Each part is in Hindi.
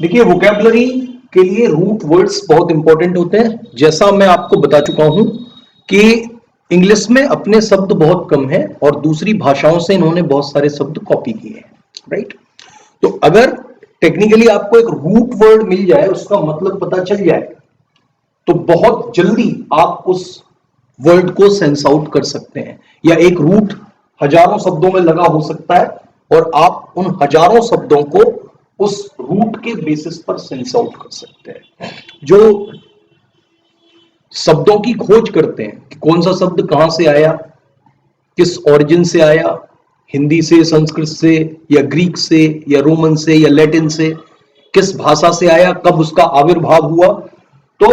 देखिए, वोकैबुलरी के लिए रूट वर्ड्स बहुत इंपॉर्टेंट होते हैं। जैसा मैं आपको बता चुका हूं कि इंग्लिश में अपने शब्द बहुत कम है और दूसरी भाषाओं से इन्होंने बहुत सारे शब्द कॉपी किए हैं, राइट। तो अगर टेक्निकली आपको एक रूट वर्ड मिल जाए, उसका मतलब पता चल जाए, तो बहुत जल्दी आप उस वर्ड को सेंस आउट कर सकते हैं। या एक रूट हजारों शब्दों में लगा हो सकता है और आप उन हजारों शब्दों को उस रूट के बेसिस पर सेंस आउट कर सकते हैं। जो शब्दों की खोज करते हैं कि कौन सा शब्द कहां से आया, किस ओरिजिन से आया, हिंदी से, संस्कृत से, या ग्रीक से, या रोमन से, या लैटिन से, किस भाषा से आया, कब उसका आविर्भाव हुआ, तो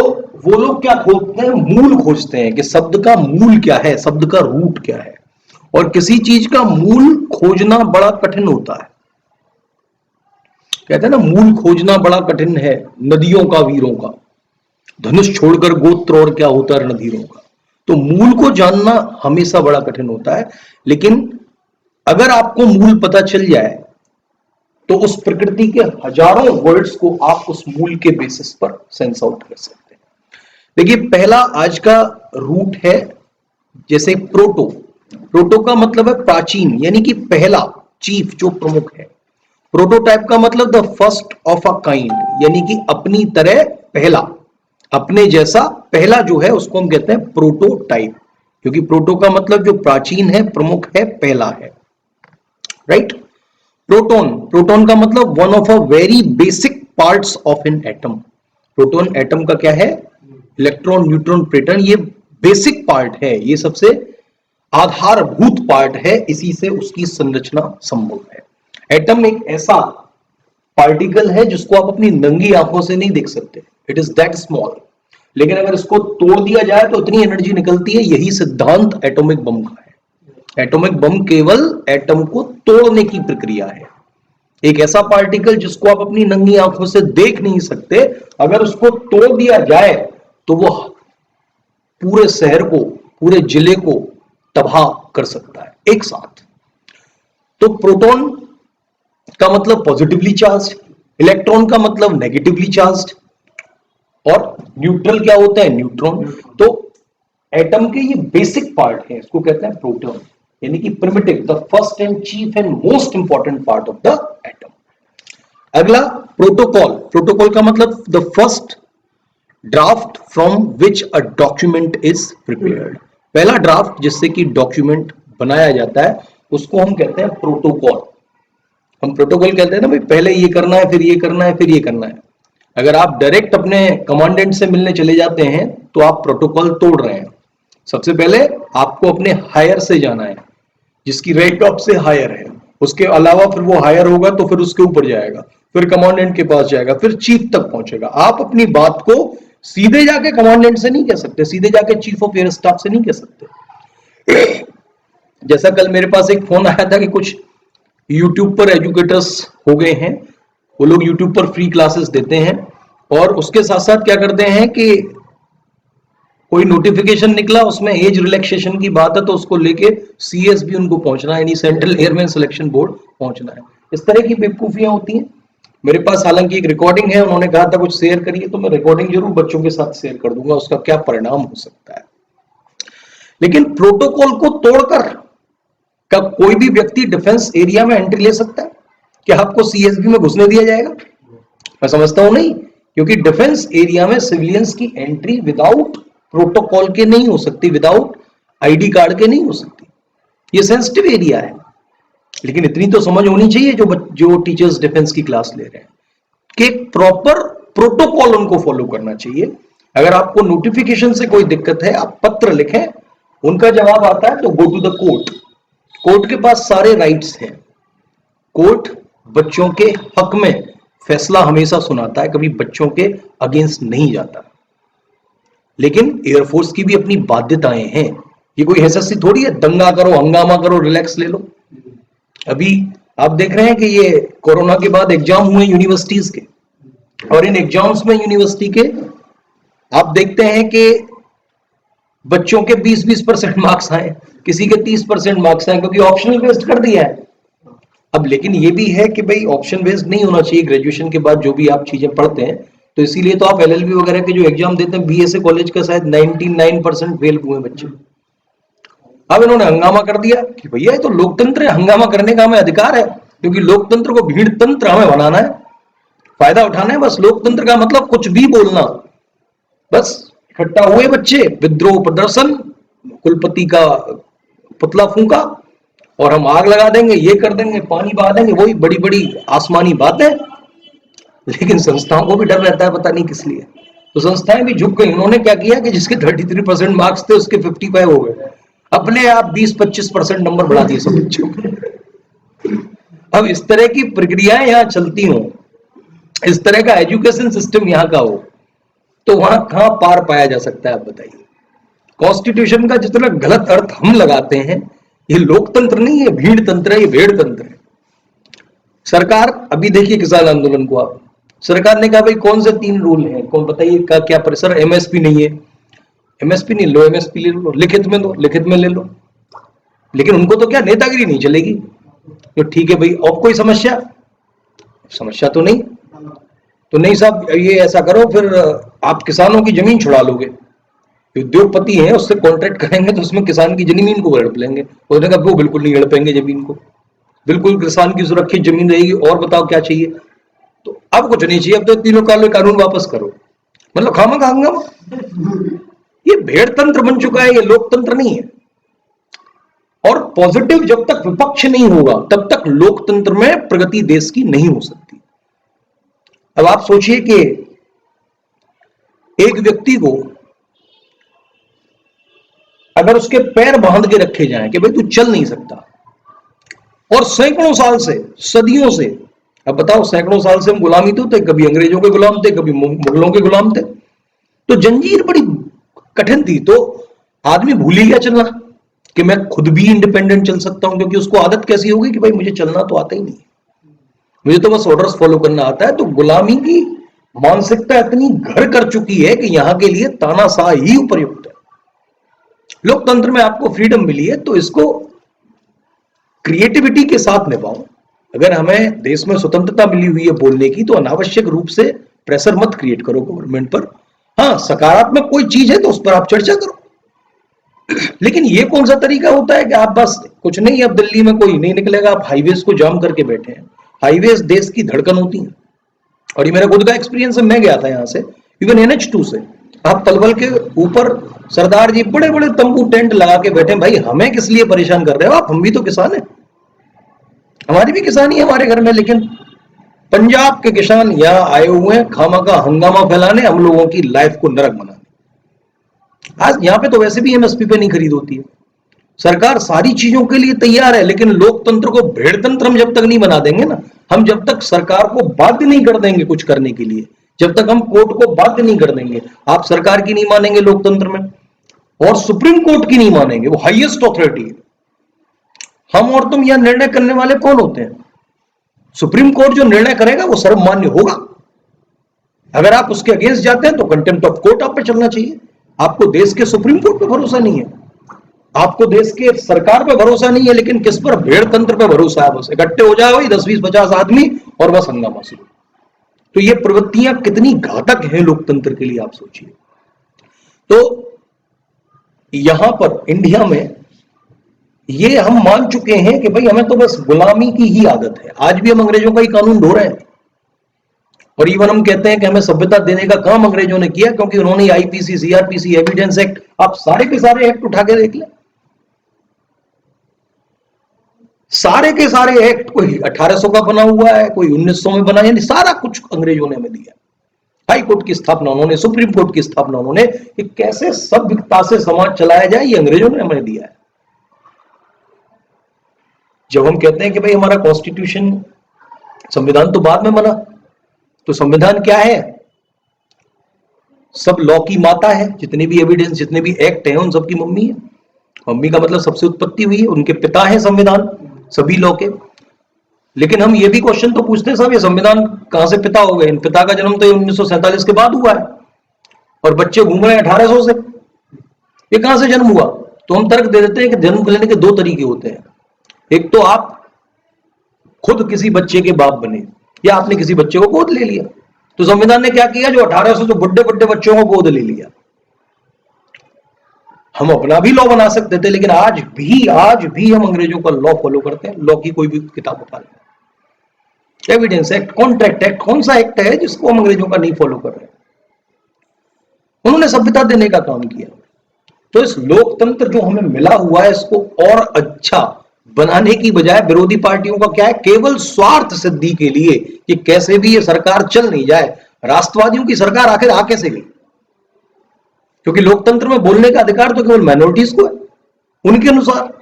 वो लोग क्या खोजते हैं, मूल खोजते हैं कि शब्द का मूल क्या है, शब्द का रूट क्या है। और किसी चीज का मूल खोजना बड़ा कठिन होता है। कहते हैं ना, मूल खोजना बड़ा कठिन है नदियों का, वीरों का, धनुष छोड़कर गोत्र और क्या होता है रणधीरों का। तो मूल को जानना हमेशा बड़ा कठिन होता है, लेकिन अगर आपको मूल पता चल जाए तो उस प्रकृति के हजारों वर्ड्स को आप उस मूल के बेसिस पर सेंस आउट कर सकते हैं। देखिए, पहला आज का रूट है, जैसे प्रोटो। प्रोटो का मतलब है प्राचीन, यानी कि पहला, चीफ, जो प्रमुख है। प्रोटोटाइप का मतलब the first of a kind, यानी कि अपनी तरह पहला, अपने जैसा पहला जो है उसको हम कहते हैं प्रोटोटाइप। क्योंकि प्रोटो का मतलब जो प्राचीन है, प्रमुख है, पहला है, राइट। प्रोटॉन, प्रोटॉन का मतलब one of a very basic parts of an atom. Proton atom का क्या है, इलेक्ट्रॉन, न्यूट्रॉन, प्रोटॉन, ये बेसिक पार्ट है, ये सबसे आधारभूत पार्ट है, इसी से उसकी संरचना संभव है। एटम एक ऐसा पार्टिकल है जिसको आप अपनी नंगी आंखों से नहीं देख सकते, इट इज दैट स्मॉल, लेकिन अगर इसको तोड़ दिया जाए तो इतनी एनर्जी निकलती है। यही सिद्धांत एटॉमिक बम का है। एटॉमिक बम केवल एटम को तोड़ने की प्रक्रिया है। एक ऐसा पार्टिकल जिसको आप अपनी नंगी आंखों से देख नहीं सकते, अगर उसको तोड़ दिया जाए तो वो पूरे शहर को, पूरे जिले को तबाह कर सकता है एक साथ। तो प्रोटॉन का मतलब पॉजिटिवली चार्ज, इलेक्ट्रॉन का मतलब नेगेटिवली चार्ज, और न्यूट्रल क्या होता है, न्यूट्रॉन। तो एटम के ये बेसिक पार्ट है, इसको कहते हैं प्रोटॉन, यानी कि primitive, the first and cheap and most important part of the atom. अगला प्रोटोकॉल। प्रोटोकॉल का मतलब the first draft from which a document is prepared. पहला ड्राफ्ट जिससे कि डॉक्यूमेंट बनाया जाता है उसको हम कहते हैं प्रोटोकॉल। हम प्रोटोकॉल कहते हैं ना भाई, पहले ये करना है, फिर ये करना है, फिर ये करना है। अगर आप डायरेक्ट अपने कमांडेंट से मिलने चले जाते हैं तो आप प्रोटोकॉल तोड़ रहे हैं। सबसे पहले आपको अपने हायर से जाना है, जिसकी रैंक आपसे हायर है। उसके अलावा फिर वो हायर होगा तो फिर उसके ऊपर जाएगा, फिर कमांडेंट के पास जाएगा, फिर चीफ तक पहुंचेगा। आप अपनी बात को सीधे जाके कमांडेंट से नहीं कह सकते, सीधे जाके चीफ ऑफ एयर स्टाफ से नहीं कह सकते। जैसा कल मेरे पास एक फोन आया था कि कुछ यूट्यूब पर एजुकेटर्स हो गए हैं, वो लोग यूट्यूब पर फ्री क्लासेस देते हैं और उसके साथ साथ क्या करते हैं कि कोई नोटिफिकेशन निकला, उसमें एज रिलैक्सेशन की बात है तो उसको लेके सीएसबी उनको पहुंचना है, यानी सेंट्रल एयरमैन सिलेक्शन बोर्ड पहुंचना है। इस तरह की बेवकूफियां होती हैं। मेरे पास हालांकि एक रिकॉर्डिंग है, उन्होंने कहा था कुछ शेयर करिए, तो मैं रिकॉर्डिंग जरूर बच्चों के साथ शेयर कर दूंगा, उसका क्या परिणाम हो सकता है। लेकिन प्रोटोकॉल को तोड़कर क्या कोई भी व्यक्ति डिफेंस एरिया में एंट्री ले सकता है? क्या आपको सीएसबी में घुसने दिया जाएगा? मैं समझता हूं नहीं, क्योंकि डिफेंस एरिया में सिविलियंस की एंट्री विदाउट प्रोटोकॉल के नहीं हो सकती, विदाउट आईडी कार्ड के नहीं हो सकती। ये सेंसिटिव एरिया है। लेकिन इतनी तो समझ होनी चाहिए जो टीचर्स डिफेंस की क्लास ले रहे हैं, कि प्रॉपर प्रोटोकॉल उनको फॉलो करना चाहिए। अगर आपको नोटिफिकेशन से कोई दिक्कत है, आप पत्र लिखें, उनका जवाब आता है तो go to the court. Court के पास सारे राइट्स हैं। कोर्ट बच्चों के हक में फैसला हमेशा सुनाता है, कभी बच्चों के अगेंस्ट नहीं जाता। लेकिन एयरफोर्स की भी अपनी बाध्यताएं हैं। ये कोई एसएससी थोड़ी है, दंगा करो, हंगामा करो, रिलैक्स ले लो। अभी आप देख रहे हैं कि ये कोरोना के बाद एग्जाम हुए यूनिवर्सिटीज के, और इन एग्जाम्स में यूनिवर्सिटी के आप देखते हैं कि बच्चों के 20-20% मार्क्स आए, किसी के 30% मार्क्स आए, क्योंकि ऑप्शनल बेस्ड कर दिया है। अब लेकिन ये भी है कि भाई ऑप्शन बेस्ड नहीं होना चाहिए ग्रेजुएशन के बाद जो भी आप चीजें पढ़ते हैं, तो इसीलिए तो आप एलएलबी वगैरह के जो एग्जाम देते हैं, बीएसए कॉलेज का शायद 99% फेल हुए बच्चे। अब इन्होंने हंगामा कर दिया कि भैया ये तो लोकतंत्र है, हंगामा करने का हमें अधिकार है, क्योंकि लोकतंत्र को भीड़ तंत्र हमें बनाना है, फायदा उठाना है बस। लोकतंत्र का मतलब कुछ भी बोलना, बस इकट्ठा हुए बच्चे, विद्रोह प्रदर्शन, कुलपति का पुतला फूंका और हम आग लगा देंगे, ये कर देंगे, पानी बहा देंगे, वही बड़ी बड़ी आसमानी बातें। लेकिन संस्थाओं को भी डर रहता है, पता नहीं किस लिए। तो संस्थाएं भी झुक गई। उन्होंने क्या किया कि जिसके 33% मार्क्स थे उसके 55 हो गए, अपने आप 20-25% नंबर बढ़ा दिए सब बच्चों को। अब इस तरह की प्रक्रियाएं यहाँ चलती हों, इस तरह का एजुकेशन सिस्टम यहाँ का हो, तो वहां कहां पार पाया जा सकता है, आप बताइए। कॉन्स्टिट्यूशन का जितना गलत अर्थ हम लगाते हैं, ये लोकतंत्र नहीं है, भीड़ तंत्र है, ये भेड़ तंत्र है। सरकार, अभी देखिए किसान आंदोलन को, आप सरकार ने कहा भाई कौन से 3 रूल हैं, कौन बताइए का क्या सर एमएसपी नहीं है, एमएसपी नहीं, लो एमएसपी ले लो, लिखित में दो, लिखित में ले लो। लेकिन उनको तो क्या नेतागिरी नहीं चलेगी, तो ठीक है भाई। और कोई समस्या, समस्या तो नहीं, तो नहीं साहब ये ऐसा करो, फिर आप किसानों की जमीन छुड़ा लोगे, उद्योगपति हैं उससे कॉन्ट्रैक्ट करेंगे तो उसमें किसान की जमीन को हड़प लेंगे। उन्होंने कहा वो बिल्कुल नहीं हड़पेंगे जमीन को, बिल्कुल किसान की सुरक्षित जमीन रहेगी, और बताओ क्या चाहिए। तो अब कुछ नहीं चाहिए, अब तो तीनों कानून वापस करो, मतलब खामा खाऊंगा। ये भेड़ तंत्र बन चुका है, ये लोकतंत्र नहीं है। और पॉजिटिव जब तक विपक्ष नहीं होगा तब तक लोकतंत्र में प्रगति देश की नहीं हो सकती। अब आप सोचिए कि एक व्यक्ति को अगर उसके पैर बांध के रखे जाएं कि भाई तू चल नहीं सकता, और सैकड़ों साल से, सदियों से, अब बताओ सैकड़ों साल से हम गुलामी तो थे, कभी अंग्रेजों के गुलाम थे, कभी मुगलों के गुलाम थे, तो जंजीर बड़ी कठिन थी। तो आदमी भूल ही गया चलना, कि मैं खुद भी इंडिपेंडेंट चल सकता हूं, क्योंकि उसको आदत कैसी होगी कि भाई मुझे चलना तो आता ही नहीं, मुझे तो बस ऑर्डर्स फॉलो करना आता है। तो गुलामी की मानसिकता इतनी घर कर चुकी है कि यहां के लिए तानाशाह ही उपयुक्त है। लोकतंत्र में आपको फ्रीडम मिली है तो इसको क्रिएटिविटी के साथ निभाओ। अगर हमें देश में स्वतंत्रता मिली हुई है बोलने की, तो अनावश्यक रूप से प्रेशर मत क्रिएट करो गवर्नमेंट पर। हाँ, सकारात्मक कोई चीज है तो उस पर आप चर्चा करो, लेकिन ये कौन सा तरीका होता है कि आप बस कुछ नहीं, अब दिल्ली में कोई नहीं निकलेगा, आप हाईवेज को जाम करके बैठे हैं। हाईवेज देश की धड़कन होती है, और ये मेरा खुद का एक्सपीरियंस है। मैं गया था यहाँ से इवन NH2 से, आप तलवल के ऊपर सरदार जी बड़े बड़े तंबू टेंट लगा के बैठे, भाई हमें किस लिए परेशान कर रहे हो आप, हम भी तो किसान हैं, हमारी भी किसानी है हमारे घर में। लेकिन पंजाब के किसान यहाँ आए हुए हैं खामा का हंगामा फैलाने, हम लोगों की लाइफ को नरक बनाने। आज यहाँ पे तो वैसे भी MSP पे नहीं खरीद होती है, सरकार सारी चीजों के लिए तैयार है, लेकिन लोकतंत्र को भेड़तंत्र हम जब तक नहीं बना देंगे ना, हम जब तक सरकार को बाध्य नहीं कर देंगे कुछ करने के लिए, जब तक हम कोर्ट को बाध्य नहीं कर देंगे, आप सरकार की नहीं मानेंगे लोकतंत्र में, और सुप्रीम कोर्ट की नहीं मानेंगे, वो हाईएस्ट ऑथोरिटी है। हम और तुम यह निर्णय करने वाले कौन होते हैं? सुप्रीम कोर्ट जो निर्णय करेगा वो सर्वमान्य होगा। अगर आप उसके अगेंस्ट जाते हैं तो कंटेम्प्ट ऑफ कोर्ट आप पे चलना चाहिए। आपको देश के सुप्रीम कोर्ट पे भरोसा नहीं है, आपको देश के सरकार पे भरोसा नहीं है, लेकिन किस पर? भेड़ तंत्र पे भरोसा है। बस इकट्ठे हो जाए वही 10-20-50 आदमी और बस हंगामा शुरू। तो ये प्रवृत्तियां कितनी घातक हैं लोकतंत्र के लिए, आप सोचिए। तो यहां पर इंडिया में ये हम मान चुके हैं कि भाई हमें तो बस गुलामी की ही आदत है। आज भी हम अंग्रेजों का ही कानून ढो रहे हैं, और इवन हम कहते हैं कि हमें सभ्यता देने का काम अंग्रेजों ने किया, क्योंकि उन्होंने IPC, CRPC, एविडेंस एक्ट, आप सारे के सारे एक्ट उठा के देख लें, सारे के सारे एक्ट, कोई 1800 का बना हुआ है, कोई 1900 में बना, यानी सारा कुछ अंग्रेजों ने हमें दिया। हाई कोर्ट की स्थापना उन्होंने, सुप्रीम कोर्ट की स्थापना उन्होंने, कि कैसे सभ्यता से समाज चलाया जाए ये अंग्रेजों ने हमें दिया है। जब हम कहते हैं कि भाई हमारा कॉन्स्टिट्यूशन, संविधान तो बाद में बना, तो संविधान क्या है? सब लॉ की माता है, जितने भी एविडेंस, जितने भी एक्ट हैं उन सब की मम्मी है। मम्मी का मतलब सबसे उत्पत्ति हुई है, उनके पिता है संविधान सभी लॉ के। लेकिन हम ये भी क्वेश्चन तो पूछते हैं साहब, ये संविधान कहां से पिता हो गए? इन पिता का जन्म तो 1947 के बाद हुआ है, और बच्चे घूम रहे हैं 1800 से, ये कहां से जन्म हुआ? तो हम तर्क दे देते हैं कि जन्म लेने के 2 तरीके होते हैं। एक तो आप खुद किसी बच्चे के बाप बने, या आपने किसी बच्चे को गोद ले लिया। तो संविधान ने क्या किया, जो 18 से जो बुढ़े बुढ़े बच्चों को गोद ले लिया। हम अपना भी लॉ बना सकते थे, लेकिन आज भी हम अंग्रेजों का लॉ फॉलो करते हैं। लॉ की कोई भी किताब उठा लें, एविडेंस एक्ट, कॉन्ट्रैक्ट एक्ट, कौन सा एक्ट है जिसको हम अंग्रेजों का नहीं फॉलो कर रहे? उन्होंने सभ्यता देने का काम किया। तो इस लोकतंत्र जो हमें मिला हुआ है, इसको और अच्छा बनाने की बजाय विरोधी पार्टियों का क्या है, केवल स्वार्थ सिद्धि के लिए कि कैसे भी ये सरकार चल नहीं जाए। राष्ट्रवादियों की सरकार आखिर आ कैसे गई? क्योंकि लोकतंत्र में बोलने का अधिकार तो केवल माइनॉरिटीज को है, उनके अनुसार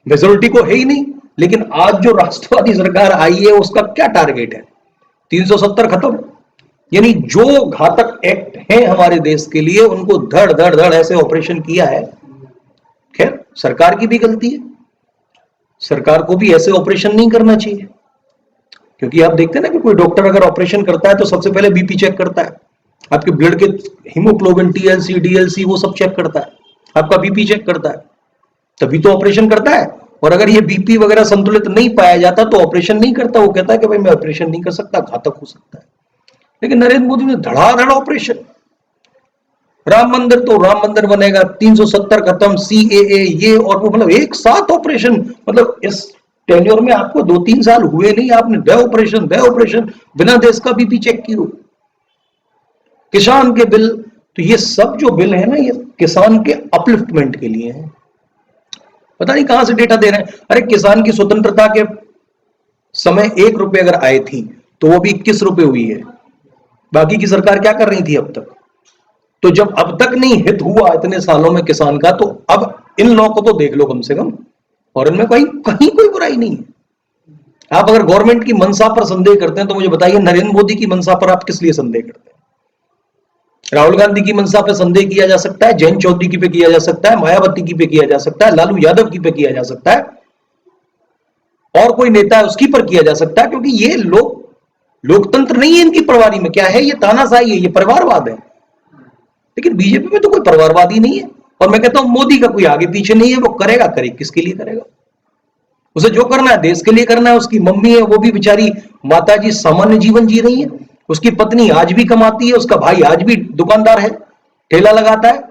मेजोरिटी को है ही नहीं। लेकिन आज जो राष्ट्रवादी सरकार आई है, उसका क्या टारगेट है? 370 खत्म। यानी जो घातक एक्ट हैं हमारे देश के लिए, उनको धड़ धड़ धड़ ऐसे ऑपरेशन किया है। खैर, सरकार की भी गलती है, सरकार को भी ऐसे ऑपरेशन नहीं करना चाहिए। क्योंकि आप देखते हैं ना कि कोई डॉक्टर अगर ऑपरेशन करता है तो सबसे पहले बीपी चेक करता है, आपके ब्लड के हीमोग्लोबिन, टीएलसी, डीएलसी, वो सब चेक करता है, आपका बीपी चेक करता है, तभी तो ऑपरेशन करता है। और अगर ये बीपी वगैरह संतुलित नहीं पाया जाता तो ऑपरेशन नहीं करता। वो कहता है कि भाई मैं ऑपरेशन नहीं कर सकता, घातक हो सकता है। लेकिन नरेंद्र मोदी ने धड़ाधड़ ऑपरेशन, राम मंदिर तो राम मंदिर बनेगा, 370 खत्म, सीएए, ये और वो, मतलब एक साथ ऑपरेशन। मतलब इस टेन्योर में आपको 2-3 साल हुए नहीं, आपने दे ऑपरेशन बिना देश का बीपी चेक किए। किसान के बिल, तो ये सब जो बिल है ना, ये किसान के अपलिफ्टमेंट के लिए है। पता नहीं कहां से डेटा दे रहे हैं। अरे किसान की स्वतंत्रता के समय 1 रुपए अगर आए थी तो वो भी 21 रुपए हुई है। बाकी की सरकार क्या कर रही थी अब तक? तो जब अब तक नहीं हित हुआ इतने सालों में किसान का, तो अब इन लॉ को तो देख लो कम से कम, और इनमें कहीं कोई बुराई नहीं है। आप अगर गवर्नमेंट की मंशा पर संदेह करते हैं तो मुझे बताइए, नरेंद्र मोदी की मंशा पर आप किस लिए संदेह करते हैं? राहुल गांधी की मंशा पे संदेह किया जा सकता है, जयंत चौधरी की पे किया जा सकता है, मायावती की पे किया जा सकता है, लालू यादव की पे किया जा सकता है, और कोई नेता है उसकी पर किया जा सकता है। क्योंकि ये लोकतंत्र नहीं है इनकी परवारी में। क्या है ये? तानाशाही है, ये परिवारवाद है। लेकिन बीजेपी में तो कोई परिवारवादी नहीं है। और मैं कहता हूं मोदी का कोई आगे पीछे नहीं है। वो करेगा, करे किसके लिए करेगा? उसे जो करना है देश के लिए करना है। उसकी मम्मी है, वो भी बेचारी माताजी सामान्य जीवन जी रही है। उसकी पत्नी आज भी कमाती है, उसका भाई आज भी दुकानदार है, ठेला लगाता है,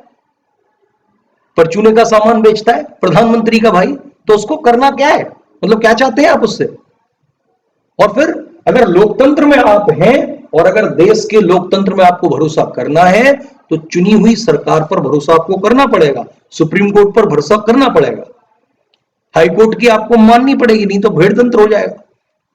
परचूने का सामान बेचता है, प्रधानमंत्री का भाई। तो उसको करना क्या है? मतलब क्या चाहते हैं आप उससे? और फिर अगर लोकतंत्र में आप हैं और अगर देश के लोकतंत्र में आपको भरोसा करना है तो चुनी हुई सरकार पर भरोसा आपको करना पड़ेगा, सुप्रीम कोर्ट पर भरोसा करना पड़ेगा, हाई कोर्ट की आपको माननी पड़ेगी, नहीं तो भेड़तंत्र हो जाएगा।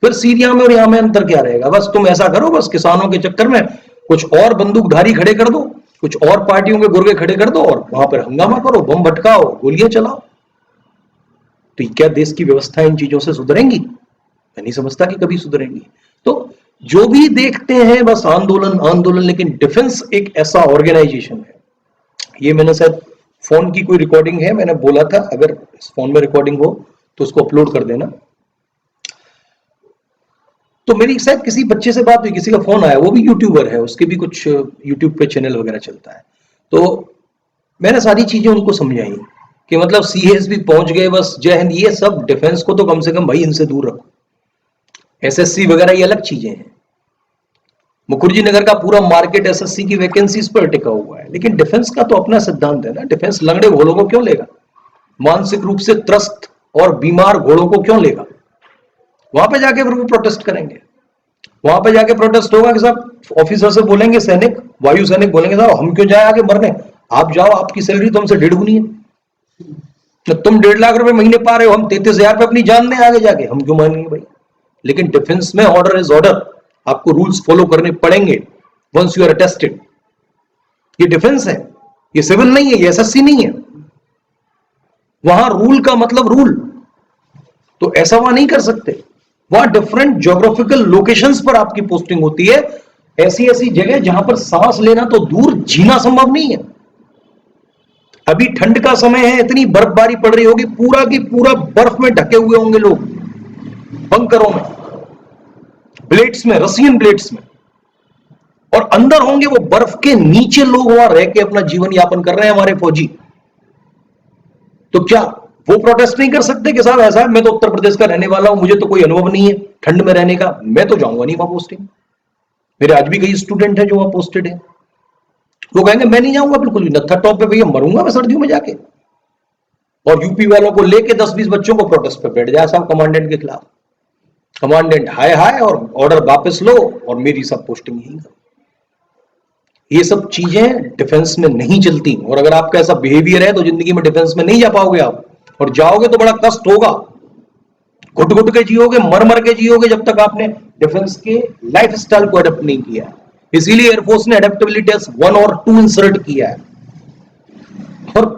फिर सीरिया में और यहां में अंतर क्या रहेगा? बस तुम ऐसा करो, बस किसानों के चक्कर में कुछ और बंदूकधारी खड़े कर दो, कुछ और पार्टियों के गुर्गे खड़े कर दो और वहां पर हंगामा करो, बम भटकाओ, गोलियां चलाओ। तो क्या देश की व्यवस्था इन चीजों से सुधरेंगी? मैं नहीं समझता कि कभी सुधरेंगी। तो जो भी देखते हैं बस आंदोलन आंदोलन। लेकिन डिफेंस एक ऐसा ऑर्गेनाइजेशन है, ये मैंने शायद फोन की कोई रिकॉर्डिंग है, मैंने बोला था अगर इस फोन में रिकॉर्डिंग हो तो उसको अपलोड कर देना। तो मेरी शायद किसी बच्चे से बात हुई, किसी का फोन आया, वो भी यूट्यूबर है, उसके भी कुछ यूट्यूब पे चैनल वगैरह चलता है। तो मैंने सारी चीजें उनको समझाई कि मतलब सीएस भी पहुंच गए, बस जय हिंद, ये सब डिफेंस को तो कम से कम भाई इनसे दूर रखो। एसएससी वगैरह ये अलग चीजें हैं। मुखर्जी नगर का पूरा मार्केट एसएससी की वैकेंसीज पर टिका हुआ है, लेकिन डिफेंस का तो अपना सिद्धांत है ना। डिफेंस लंगड़े घोड़ों को क्यों लेगा? मानसिक रूप से त्रस्त और बीमार घोड़ों को क्यों लेगा? वहां पे जाके फिर वो प्रोटेस्ट करेंगे। वहां पे जाके प्रोटेस्ट होगा कि साहब ऑफिसर से बोलेंगे, सैनिक, वायु सैनिक बोलेंगे साहब हम क्यों जाए आगे मरने, आप जाओ, आपकी सैलरी तो हमसे 1.5 गुनी है, तो तुम 1.5 लाख रुपए महीने पा रहे हो, हम 33,000 पे अपनी जान दें आगे जाके, हम क्यों मानेंगे भाई? लेकिन डिफेंस में ऑर्डर इज ऑर्डर, आपको रूल्स फॉलो करने पड़ेंगे वंस यू आर अटेस्टेड। ये डिफेंस है, ये सिविल नहीं है, ये एसएससी नहीं है। वहां रूल का मतलब रूल, तो ऐसा वहां नहीं कर सकते। वहां डिफरेंट ज्योग्राफिकल लोकेशंस पर आपकी पोस्टिंग होती है, ऐसी ऐसी जगह जहां पर सांस लेना तो दूर, जीना संभव नहीं है। अभी ठंड का समय है, इतनी बर्फबारी पड़ रही होगी, पूरा की पूरा बर्फ में ढके हुए होंगे लोग, बंकरों में, ब्लेड्स में, रसियन ब्लेड्स में, और अंदर होंगे वो बर्फ के नीचे लोग वहां रह के अपना जीवन यापन कर रहे हैं हमारे फौजी। तो क्या वो प्रोटेस्ट नहीं कर सकते कि साहब ऐसा है, मैं तो उत्तर प्रदेश का रहने वाला हूं, मुझे तो कोई अनुभव नहीं है, ठंड में रहने का, मैं तो जाऊंगा नहीं वहां पोस्टिंग। मेरे आज भी कई स्टूडेंट हैं जो वहां पोस्टेड है, वो कहेंगे मैं नहीं जाऊंगा बिल्कुल भी, नत्था टॉप पे भैया मरूंगा मैं सर्दियों में जाके। और यूपी वालों को लेके 10-20 बच्चों को प्रोटेस्ट पे बैठ जाए साहब कमांडेंट के खिलाफ। कमांडेंट हाय हाय और ऑर्डर वापस लो और मेरी सब पोस्टिंग यहीं करो। ये सब चीजें डिफेंस में नहीं चलती, और अगर आपका ऐसा बिहेवियर है तो जिंदगी में डिफेंस में नहीं जा पाओगे आप, और जाओगे तो बड़ा कष्ट होगा, घुट घुट के जियोगे, मर मर के जियोगे, जब तक आपने डिफेंस के लाइफ स्टाइल को अडेप्ट नहीं किया। इसीलिए एयरफोर्स ने अडेप्टेबिलिटी टेस्ट 1 और 2 इंसर्ट किया है, और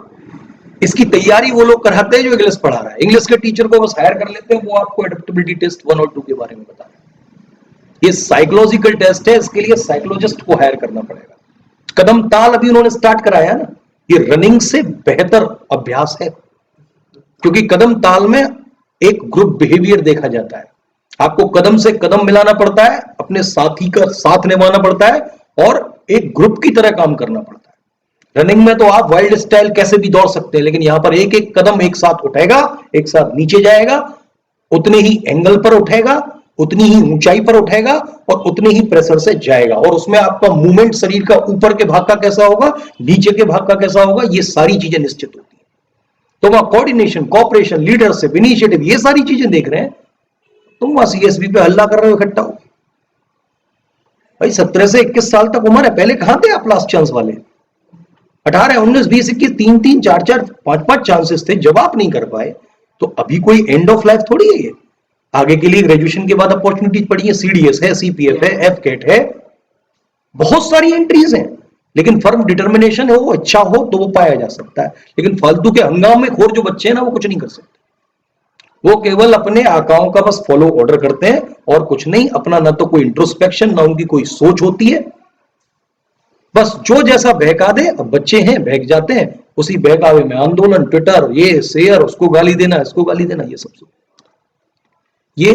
इसकी तैयारी वो लोग कराते हैं जो इंग्लिश पढ़ा रहा है। इंग्लिश के टीचर को बस हायर कर लेते हैं, वो आपको एडेप्टेबिलिटी टेस्ट 1 और 2 के बारे में बता रहे हैं। ये साइकोलॉजिकल टेस्ट है, इसके लिए साइकोलॉजिस्ट को हायर करना पड़ेगा। कदम ताल अभी उन्होंने स्टार्ट कराया ना, ये रनिंग से बेहतर अभ्यास है, क्योंकि कदम ताल में एक ग्रुप बिहेवियर देखा जाता है। आपको कदम से कदम मिलाना पड़ता है, अपने साथी का साथ निभाना पड़ता है, और एक ग्रुप की तरह काम करना पड़ता है। रनिंग में तो आप वाइल्ड स्टाइल कैसे भी दौड़ सकते हैं, लेकिन यहां पर एक एक कदम एक साथ उठेगा, एक साथ नीचे जाएगा, उतने ही एंगल पर उठेगा, उतनी ही ऊंचाई पर उठेगा, और उतने ही प्रेशर से जाएगा। और उसमें आपका मूवमेंट शरीर का ऊपर के भाग का कैसा होगा, नीचे के भाग का कैसा होगा, ये सारी चीजें निश्चित होती है। तो वहां कोऑर्डिनेशन, कोऑपरेशन, लीडरशिप, इनिशिएटिव, ये सारी चीजें देख रहे हैं। तुम वहां सीएसबी पे हल्ला कर रहे हो इकट्ठा हो। भाई 17 से 21 साल तक उम्र है, पहले कहां थे आप लास्ट चांस वाले? 18, 19, 20, 21, 3-3, 4-4, 5-5 चांसेस थे, जब आप नहीं कर पाए तो अभी कोई एंड ऑफ लाइफ थोड़ी है ये। आगे के लिए ग्रेजुएशन के बाद अपॉर्चुनिटीज पड़ी है, सीडीएस है, सीपीएफ है, एफकेट है, बहुत सारी एंट्रीज हैं, लेकिन फर्म डिटर्मिनेशन है, वो अच्छा हो तो वो पाया जा सकता है। लेकिन फालतू के हंगाम में खोर जो बच्चे हैं ना, वो कुछ नहीं कर सकते। वो केवल अपने आकाओं का बस फॉलो ऑर्डर करते हैं और कुछ नहीं। अपना ना तो कोई इंट्रोस्पेक्शन, ना उनकी कोई सोच होती है, बस जो जैसा बहका दे। अब बच्चे हैं, बहक जाते हैं, उसी बहकावे में आंदोलन, ट्विटर, ये शेयर, उसको गाली देना, इसको गाली देना, ये सब ये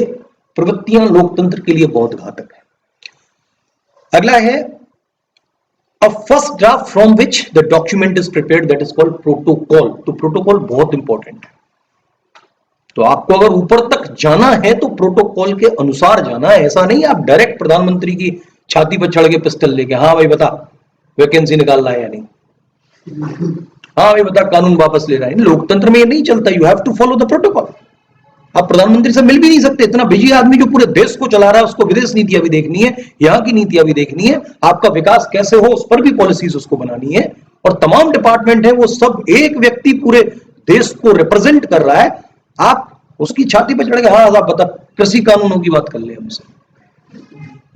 प्रवृत्तियां लोकतंत्र के लिए बहुत घातक है। अगला है a first draft from which the document is prepared, that is called protocol। तो प्रोटोकॉल बहुत इंपॉर्टेंट है। तो आपको अगर ऊपर तक जाना है तो प्रोटोकॉल के अनुसार जाना है। ऐसा नहीं आप डायरेक्ट प्रधानमंत्री की छाती पर चढ़ के पिस्टल लेके, हाँ भाई बता वैकेंसी निकाल रहा है या नहीं, हाँ भाई बता कानून वापस ले रहा है। लोकतंत्र में ये नहीं चलता। You have to follow the protocol. आप प्रधानमंत्री से मिल भी नहीं सकते। इतना बिजी आदमी जो पूरे देश को चला रहा है, उसको विदेश नीतियां भी देखनी है, यहाँ की नीतियां भी देखनी है, आपका विकास कैसे हो उस पर भी पॉलिसीज उसको बनानी है, और तमाम डिपार्टमेंट है वो सब एक व्यक्ति पूरे देश को रिप्रेजेंट कर रहा है। आप उसकी छाती पर चढ़ के हाँ आप बता कृषि कानूनों की बात कर ले हमसे।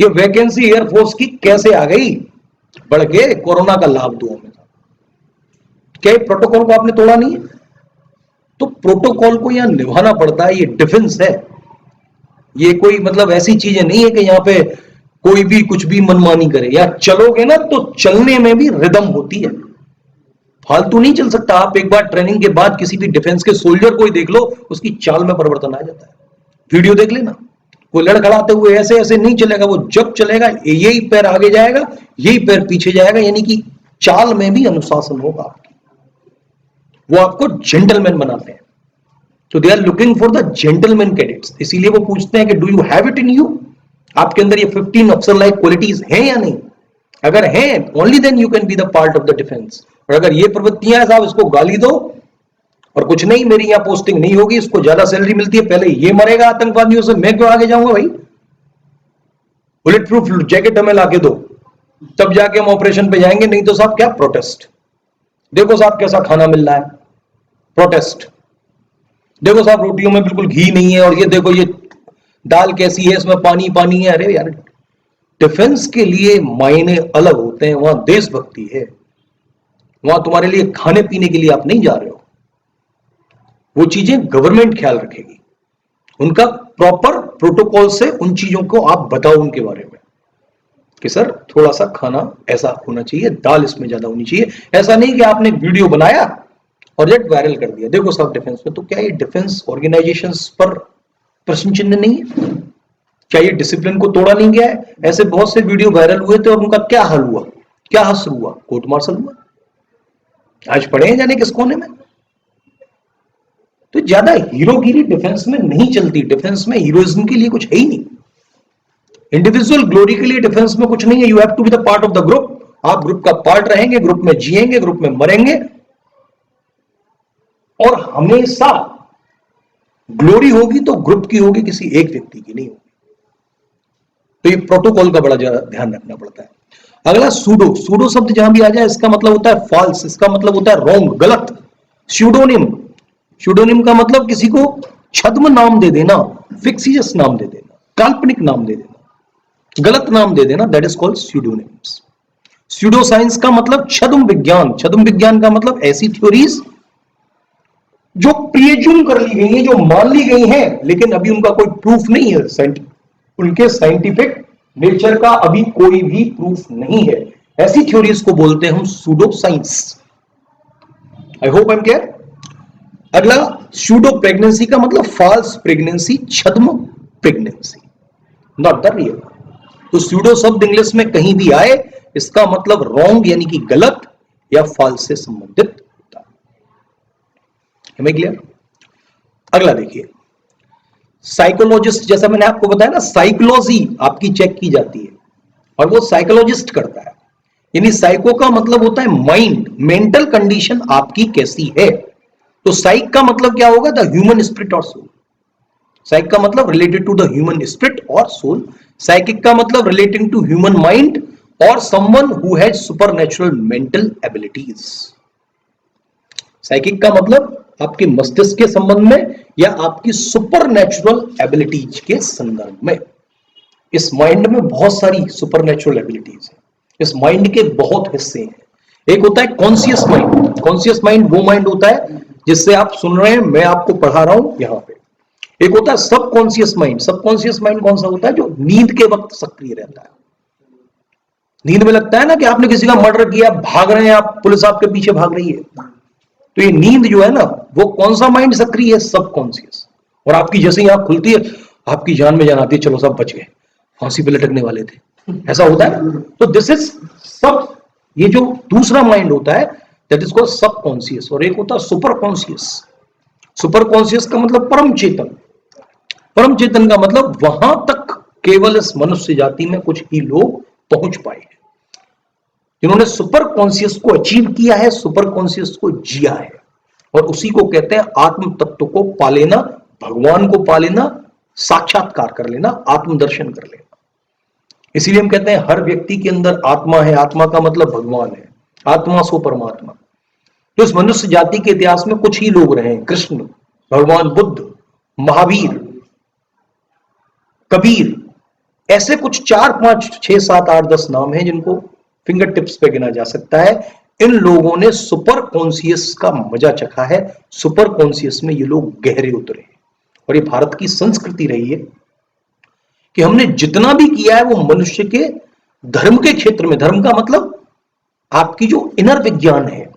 ये वैकेंसी एयरफोर्स की कैसे आ गई? बढ़ के कोरोना का लाभ दो हमें। क्या प्रोटोकॉल को आपने तोड़ा नहीं है? तो प्रोटोकॉल को यहां निभाना पड़ता है। ये डिफेंस है, ये कोई मतलब ऐसी चीजें नहीं है कि यहां पे कोई भी कुछ भी मनमानी करे। या चलोगे ना तो चलने में भी रिदम होती है, फालतू नहीं चल सकता। आप एक बार ट्रेनिंग के बाद किसी भी डिफेंस के सोल्जर को ही देख लो, उसकी चाल में परिवर्तन आ जाता है। वीडियो देख लेना, वो लड़खड़ाते हुए ऐसे ऐसे नहीं चलेगा। वो जब चलेगा यही पैर आगे जाएगा, यही पैर पीछे जाएगा, यानी कि चाल में भी अनुशासन होगा आपकी। वो आपको जेंटलमैन बनाते हैं। तो they are looking for the gentleman cadets. इसीलिए वो पूछते हैं कि do you have it in you? आपके अंदर ये 15 अफसर लाइक क्वालिटीज हैं या नहीं? अगर हैं, only then you can be the part of the defence. और अगर ये प्रवृत्तियां साहब, इसको गाली दो और कुछ नहीं, मेरी यहां पोस्टिंग नहीं होगी, इसको ज्यादा सैलरी मिलती है, पहले ये मरेगा आतंकवादियों से, मैं क्यों आगे जाऊंगा भाई? बुलेट प्रूफ जैकेट हमें लाके दो, तब जाके हम ऑपरेशन पे जाएंगे। नहीं तो साहब क्या प्रोटेस्ट। देखो साहब कैसा खाना मिल रहा है, प्रोटेस्ट। देखो साहब रोटियों में बिल्कुल घी नहीं है, और ये देखो ये दाल कैसी है, इसमें पानी पानी है। अरे यार, डिफेंस के लिए मायने अलग होते हैं। वहां देशभक्ति है, वहां तुम्हारे लिए खाने पीने के लिए आप नहीं जा रहे हो। वो चीजें गवर्नमेंट ख्याल रखेगी, उनका प्रॉपर प्रोटोकॉल से उन चीजों को आप बताओ उनके बारे में कि सर थोड़ा सा खाना ऐसा होना चाहिए, दाल इसमें ज्यादा होनी चाहिए। ऐसा नहीं कि आपने वीडियो बनाया और जेट वायरल कर दिया, देखो सब डिफेंस में। तो क्या ये डिफेंस ऑर्गेनाइजेशंस पर प्रश्न चिन्ह नहीं है? क्या ये डिसिप्लिन को तोड़ा नहीं गया है? ऐसे बहुत से वीडियो वायरल हुए थे और उनका क्या हाल हुआ, क्या हश्र हुआ? कोर्ट मार्शल हुआ। आज पढ़े हैं जाने किस कोने में। तो ज्यादा हीरोगिरी डिफेंस में नहीं चलती, डिफेंस में हीरोइज्म के लिए कुछ है ही नहीं, इंडिविजुअल ग्लोरी के लिए डिफेंस में कुछ नहीं है। You have to be the part of the group, आप ग्रुप का पार्ट रहेंगे, ग्रुप में जिएंगे, ग्रुप में मरेंगे, और हमेशा ग्लोरी होगी तो ग्रुप की होगी, किसी एक व्यक्ति की नहीं होगी। तो ये प्रोटोकॉल का बड़ा ध्यान रखना पड़ता है। अगला सूडो, सूडो शब्द जहां भी आ जाए इसका मतलब होता है फॉल्स, इसका मतलब होता है रॉन्ग, गलत। स्यूडोनिम, स्यूडोनिम का मतलब किसी को छद्म नाम दे देना, फिक्सियस नाम दे देना, काल्पनिक नाम दे देना, गलत नाम दे देना, that is called pseudonyms. Pseudo science का मतलब छद्म विज्ञान, छद्म विज्ञान का मतलब ऐसी थ्योरीज जो प्रिज्यूम कर ली गई है, जो मान ली गई हैं, लेकिन अभी उनका कोई प्रूफ नहीं है, उनके साइंटिफिक नेचर का अभी कोई भी प्रूफ नहीं है, ऐसी थ्योरीज को बोलते हैं हम pseudo science. I hope I am clear. अगला सूडो प्रेगनेंसी का मतलब फॉल्स प्रेगनेंसी, छद्म प्रेगनेंसी, नॉट द रियल। तो सूडो शब्द इंग्लिश में कहीं भी आए इसका मतलब रॉन्ग यानी कि गलत या फॉल्स से संबंधित होता है। हमें क्लियर। अगला देखिए, साइकोलॉजिस्ट, जैसा मैंने आपको बताया ना, साइकोलॉजी आपकी चेक की जाती है और वो साइकोलॉजिस्ट करता है, यानी साइको का मतलब होता है माइंड, मेंटल कंडीशन आपकी कैसी है। तो साइक का मतलब क्या होगा, द ह्यूमन स्पिरिट और सोल। साइक का मतलब related to the human spirit और सोल। साइकिक का मतलब रिलेटिंग टू ह्यूमन माइंड और someone who has supernatural mental abilities. Psychic का मतलब आपके मस्तिष्क के संबंध में या आपकी सुपरनैचुरल एबिलिटीज के संदर्भ में। इस माइंड में बहुत सारी सुपरनैचुरल एबिलिटीज है, इस माइंड के बहुत हिस्से हैं। एक होता है कॉन्शियस माइंड, कॉन्शियस माइंड वो माइंड होता है जिससे आप सुन रहे हैं, मैं आपको पढ़ा रहा हूं यहां पे। एक होता है सबकॉन्शियस माइंड, सबकॉन्शियस माइंड कौन सा होता है, जो नींद के वक्त सक्रिय रहता है। नींद में लगता है ना कि आपने किसी का मर्डर किया, भाग रहे हैं आप, पुलिस आपके पीछे भाग रही है, तो ये नींद जो है ना, वो कौन सा माइंड सक्रिय है, सबकॉन्शियस। और आपकी जैसे ही आंख खुलती है आपकी जान में जान आती है, चलो सब बच गए, फांसी पे लटकने वाले थे, ऐसा होता है। तो दिस इज सब, ये जो दूसरा माइंड होता है दैट इज कॉल्ड सबकॉन्शियस। और एक होता है सुपर कॉन्शियस। सुपर कॉन्शियस का मतलब परम चेतन। परम चेतन का मतलब वहां तक केवल इस मनुष्य जाति में कुछ ही लोग पहुंच पाए हैं, जिन्होंने सुपर कॉन्शियस को अचीव किया है, सुपर कॉन्शियस को जिया है। और उसी को कहते हैं आत्म तत्व को पा लेना, भगवान को पा लेना, साक्षात्कार कर लेना, आत्मदर्शन कर लेना। इसीलिए हम कहते हैं हर व्यक्ति के अंदर आत्मा है, आत्मा का मतलब भगवान है, आत्मा सो परमात्मा। तो इस मनुष्य जाति के इतिहास में कुछ ही लोग रहे, कृष्ण, भगवान बुद्ध, महावीर, कबीर, ऐसे कुछ 4 5 6 7 8 10 नाम हैं जिनको फिंगर टिप्स पे गिना जा सकता है। इन लोगों ने सुपर कॉन्शियस का मजा चखा है, सुपर कॉन्शियस में ये लोग गहरे उतरे। और ये भारत की संस्कृति रही है कि हमने जितना भी किया है वो मनुष्य के धर्म के क्षेत्र में, धर्म का मतलब आपकी जो इनर विज्ञान है,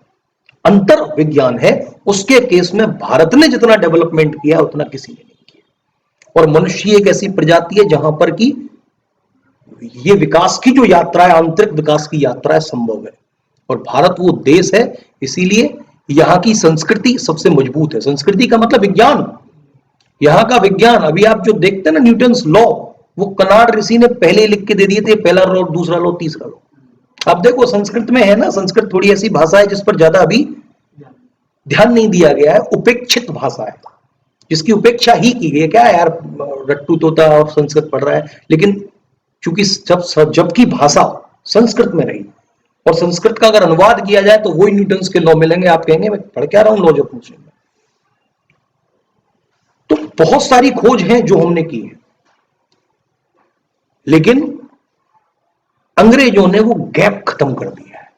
अंतर विज्ञान है, उसके केस में भारत ने जितना डेवलपमेंट किया उतना किसी ने नहीं किया। और मनुष्य एक ऐसी प्रजाति है जहां पर की ये विकास की जो यात्रा है, आंतरिक विकास की यात्रा है, संभव है। और भारत वो देश है, इसीलिए यहां की संस्कृति सबसे मजबूत है। संस्कृति का मतलब विज्ञान, यहां का विज्ञान। अभी आप जो देखते हैं ना न्यूटन्स लॉ, वो कनाड ऋषि ने पहले लिख के दे दिए थे, पहला लॉ, दूसरा लॉ, तीसरा लॉ। अब देखो संस्कृत में है ना, संस्कृत थोड़ी ऐसी भाषा है जिस पर ज्यादा अभी ध्यान नहीं दिया गया है, उपेक्षित भाषा है, जिसकी उपेक्षा ही की गई है। क्या यार रट्टू तोता और संस्कृत पढ़ रहा है, लेकिन चूंकि जबकि भाषा संस्कृत में रही, और संस्कृत का अगर अनुवाद किया जाए तो वही न्यूटन्स के लॉ मिलेंगे, आप कहेंगे मैं पढ़ क्या रहा हूं लॉ ऑफ मोशन में। तो बहुत सारी खोज हैं जो हमने की है, लेकिन अंग्रेजों ने वो गैप खत्म कर दिया है,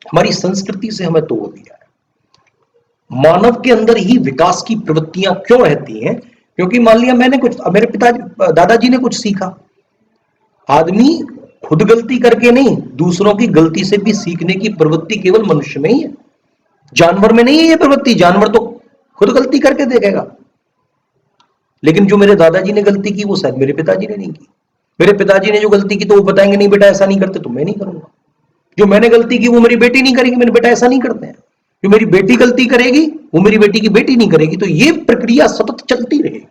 हमारी संस्कृति से हमें तोड़ दिया है। मानव के अंदर ही विकास की प्रवृत्तियां क्यों रहती हैं, क्योंकि मान लिया मैंने कुछ, मेरे पिताजी दादाजी ने कुछ सीखा। आदमी खुद गलती करके नहीं, दूसरों की गलती से भी सीखने की प्रवृत्ति केवल मनुष्य में ही है, जानवर में नहीं है ये प्रवृत्ति। जानवर तो खुद गलती करके देखेगा, लेकिन जो मेरे दादाजी ने गलती की वो शायद मेरे पिताजी ने नहीं की। मेरे पिताजी ने जो गलती की तो वो बताएंगे नहीं बेटा ऐसा नहीं करते, तो मैं नहीं करूंगा। जो मैंने गलती की वो मेरी बेटी नहीं करेगी, मेरे बेटा ऐसा नहीं करते हैं। जो मेरी बेटी गलती करेगी वो मेरी बेटी की बेटी नहीं करेगी। तो ये प्रक्रिया सतत चलती रहेगी।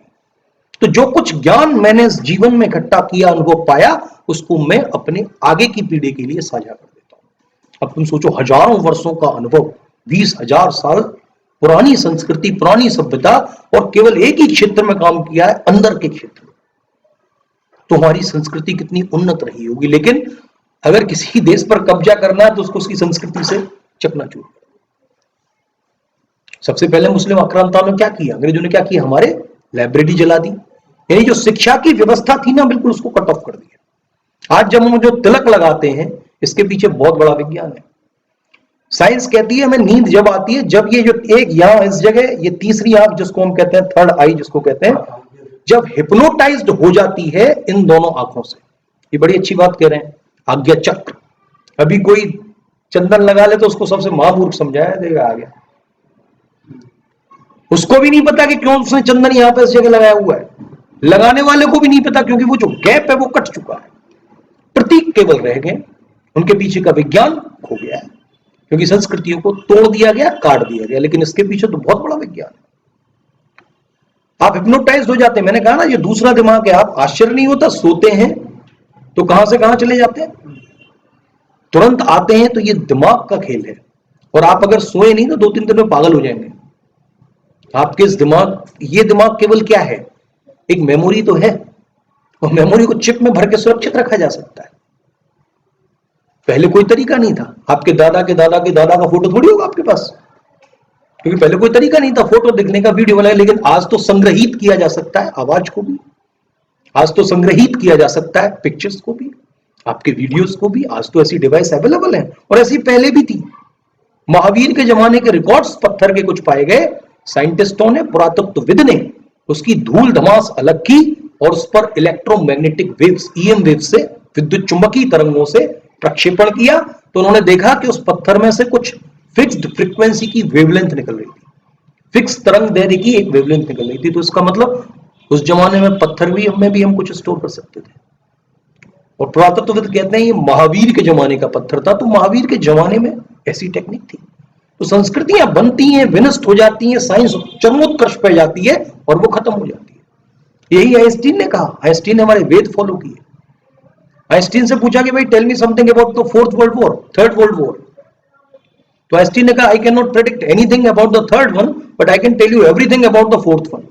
तो जो कुछ ज्ञान मैंने इस जीवन में इकट्ठा किया, अनुभव पाया, उसको मैं अपने आगे की पीढ़ी के लिए साझा कर देता हूं। अब तुम सोचो, हजारों वर्षों का अनुभव, 20,000 साल पुरानी संस्कृति, पुरानी सभ्यता, और केवल एक ही क्षेत्र में काम किया है, अंदर के क्षेत्र में। तो हमारी संस्कृति कितनी उन्नत रही होगी। लेकिन अगर किसी देश पर कब्जा करना है तो उसको उसकी संस्कृति से चकनाचूर। सबसे पहले मुस्लिम आक्रांताओं ने क्या किया, अंग्रेजों ने क्या किया, हमारे लाइब्रेरी जला दी। यानी जो शिक्षा की व्यवस्था थी ना, बिल्कुल उसको कट ऑफ कर दिया। आज जब हम जो तिलक लगाते हैं, इसके पीछे बहुत बड़ा विज्ञान है। साइंस कहती है हमें नींद जब आती है, जब ये जो एक यहां इस जगह, ये तीसरी आंख जिसको हम कहते हैं थर्ड आई जिसको कहते हैं, जब हिप्नोटाइज्ड हो जाती है इन दोनों आंखों से। ये बड़ी अच्छी बात कह रहे हैं, आज्ञा चक्र। अभी कोई चंदन लगा ले तो उसको सबसे महामूर्ख समझाया देगा आ गया। उसको भी नहीं पता कि क्यों उसने चंदन यहां पर इस जगह लगाया हुआ है। लगाने वाले को भी नहीं पता, क्योंकि वो जो गैप है वो कट चुका है। प्रतीक केवल रह गए, उनके पीछे का विज्ञान खो गया है, क्योंकि संस्कृतियों को तोड़ दिया गया, काट दिया गया। लेकिन इसके पीछे तो बहुत बड़ा विज्ञान है। आप हिप्नोटाइज हो जाते हैं। मैंने कहा ना, ये दूसरा दिमाग है। आप आश्चर्य नहीं होता, सोते हैं तो कहां से कहां चले जाते हैं, तुरंत आते हैं। तो ये दिमाग का खेल है। और आप अगर सोए नहीं तो 2-3 दिन में पागल हो जाएंगे। आपके इस दिमाग, ये दिमाग केवल क्या है, एक मेमोरी तो है, और मेमोरी को चिप में भर के सुरक्षित रखा जा सकता है। पहले कोई तरीका नहीं था। आपके दादा के दादा के दादा का फोटो थोड़ी होगा आपके पास, क्योंकि पहले कोई तरीका नहीं था फोटो दिखने का, वीडियो वाला। लेकिन आज तो संग्रहित किया जा सकता है आवाज को भी, आज तो संग्रहित किया जा सकता है पिक्चर्स को भी, आपके वीडियोस को भी। आज तो ऐसी डिवाइस अवेलेबल है, और ऐसी पहले भी थी। महावीर के जमाने के रिकॉर्ड्स पत्थर के कुछ पाए गए। साइंटिस्टों ने, पुरातत्वविद ने उसकी धूल धमास अलग की, और उस पर इलेक्ट्रोमैग्नेटिक वेव्स, ईएम वेव से, विद्युत चुंबकीय तरंगों से प्रक्षेपण किया। तो उन्होंने देखा कि उस पत्थर में से कुछ फिक्स्ड फ्रीक्वेंसी की वेवलेंथ निकल रही थी, फिक्स तरंग दैर्ध्य की एक वेवलेंथ निकल रही थी। तो इसका मतलब उस जमाने में पत्थर भी में भी हम कुछ स्टोर कर सकते थे। और पुरातत्वविद कहते हैं ये महावीर के जमाने का पत्थर था। तो महावीर के जमाने में ऐसी टेक्निक थी। तो संस्कृतियां बनती हैं, विनष्ट हो जाती हैं, साइंस चरमोत्कर्ष पे जाती है, और वो खत्म हो जाती है। यही आइंस्टीन ने कहा। आइंस्टीन ने हमारे वेद फॉलो किए। आइंस्टीन से पूछा कि भाई tell me something about the fourth world war, third world war. तो आइंस्टीन ने कहा I can not predict anything about the third one, but I can tell you everything about the fourth one.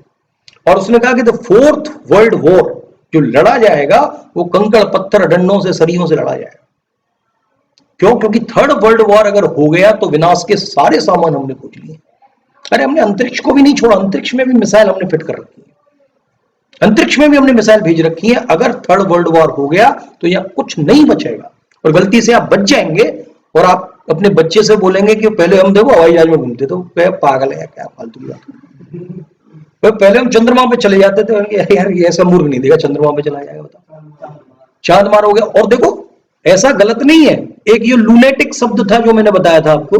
और उसने कहा कि द फोर्थ वर्ल्ड वॉर जो लड़ा जाएगा वो कंकड़ पत्थर डंडों से, सरियों से लड़ा जाएगा। क्यों? क्योंकि थर्ड वर्ल्ड वॉर अगर हो गया तो विनाश के सारे सामान हमने खोज लिए। अरे हमने अंतरिक्ष को भी नहीं छोड़ा, अंतरिक्ष में भी मिसाइल हमने फिट कर रखी है, अंतरिक्ष में भी हमने मिसाइल भेज रखी है। अगर थर्ड वर्ल्ड वॉर हो गया तो यहां कुछ नहीं बचेगा। और गलती से आप बच जाएंगे और आप अपने बच्चे से बोलेंगे कि पहले हम देखो हवाई जहाज में घूमते, तो पागल है क्या, फालतू की बात। पहले हम चंद्रमा पे चले जाते थे, यार ये ऐसा मूर्ख नहीं देगा चंद्रमा पे चला जाएगा, बता चांद मार हो गया। और देखो ऐसा गलत नहीं है। एक ये लूनेटिक शब्द था जो मैंने बताया था आपको,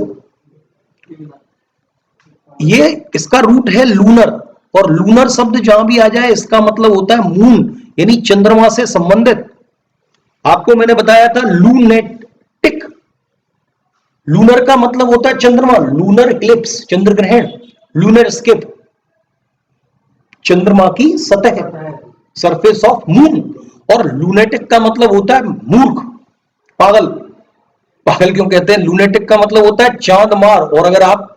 ये इसका रूट है लूनर, और लूनर शब्द जहां भी आ जाए इसका मतलब होता है मून, यानी चंद्रमा से संबंधित। आपको मैंने बताया था लूनेटिक, लूनर का मतलब होता है चंद्रमा, लूनर इक्लिप्स चंद्र ग्रहण, लूनर स्किप चंद्रमा की सतह, सरफेस ऑफ मून। और लूनेटिक का मतलब होता है मूर्ख, पागल। पागल क्यों कहते हैं? लूनेटिक का मतलब होता है चांद मार। और अगर आप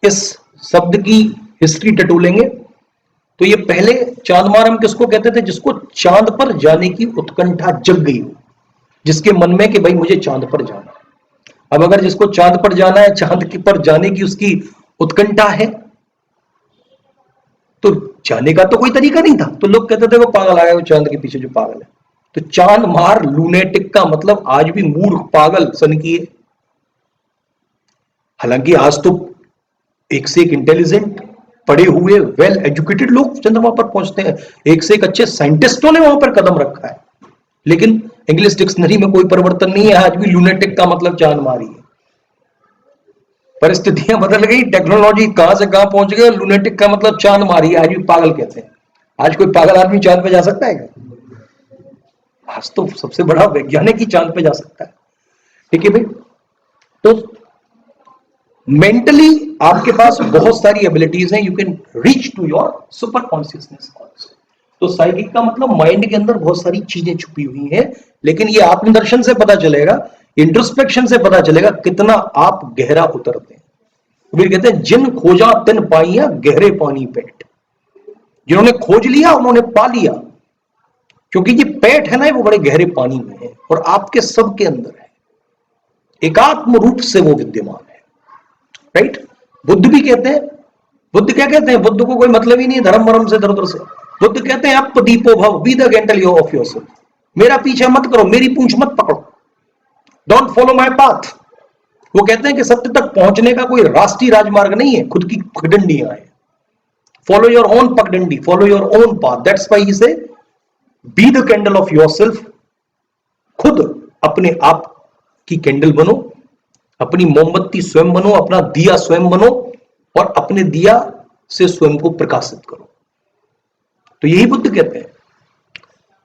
इस शब्द की हिस्ट्री टटोलेंगे तो ये पहले चांद मार हम किसको कहते थे? जिसको चांद पर जाने की उत्कंठा जग गई हो, जिसके मन में कि भाई मुझे चांद पर जाना। अब अगर जिसको चांद पर जाना है, चांद की पर जाने की उसकी उत्कंठा है, तो जाने का तो कोई तरीका नहीं था। तो लोग कहते थे वो पागल आ गया, वो चांद के पीछे जो पागल है। तो चांद मार लूनेटिक का मतलब आज भी मूर्ख, पागल, सनकी है। हालांकि आज तो एक से एक इंटेलिजेंट, पढ़े हुए, वेल एजुकेटेड लोग चंद्रमा पर पहुंचते हैं। एक से एक अच्छे साइंटिस्टों ने वहां पर कदम रखा है। लेकिन इंग्लिश डिक्शनरी में कोई परिवर्तन नहीं है। आज भी लूनेटिक का मतलब चांद मारी है। परिस्थितियां बदल गई, टेक्नोलॉजी कहां से कहां पहुंच गई। लूनेटिक का मतलब चांद मारी, आज भी पागल कहते हैं। आज कोई पागल आदमी चांद पे जा सकता है क्या? आज तो सबसे बड़ा वैज्ञानिक ही चांद पे जा सकता है। ठीक है भाई। तो मेंटली आपके पास बहुत सारी एबिलिटीज हैं, you can reach to your super consciousness also. तो साइकिक का मतलब माइंड के अंदर बहुत सारी चीजें छुपी हुई हैं, लेकिन ये आत्मदर्शन से पता चलेगा, इंट्रोस्पेक्शन से पता चलेगा कितना आप गहरा उतरते हैं। कबीर कहते हैं जिन खोजा तिन पाइया गहरे पानी पेट। जिन्होंने खोज लिया उन्होंने पा लिया, क्योंकि ये पेट है ना वो बड़े गहरे पानी में है और आपके सबके अंदर है, एकात्म रूप से वो विद्यमान है। राइट? बुद्ध भी कहते हैं, बुद्ध क्या कहते हैं? बुद्ध को कोई मतलब ही नहीं है धर्म वरम से, इधर उधर से। बुद्ध कहते हैं अप दीपो भव, B the candle of yourself. मेरा पीछा मत करो, मेरी पूंछ मत पकड़ो, डोंट फॉलो माय पाथ। वो कहते हैं कि सत्य तक पहुंचने का कोई राष्ट्रीय राजमार्ग नहीं है, खुद की पगडंडियां हैं। फॉलो योर ओन पगडंडी, follow your own path. That's why he say be the candle of yourself. खुद अपने आप की कैंडल बनो, अपनी मोमबत्ती स्वयं बनो, अपना दिया स्वयं बनो और अपने दिया से स्वयं को प्रकाशित करो। तो यही बुद्ध कहते हैं।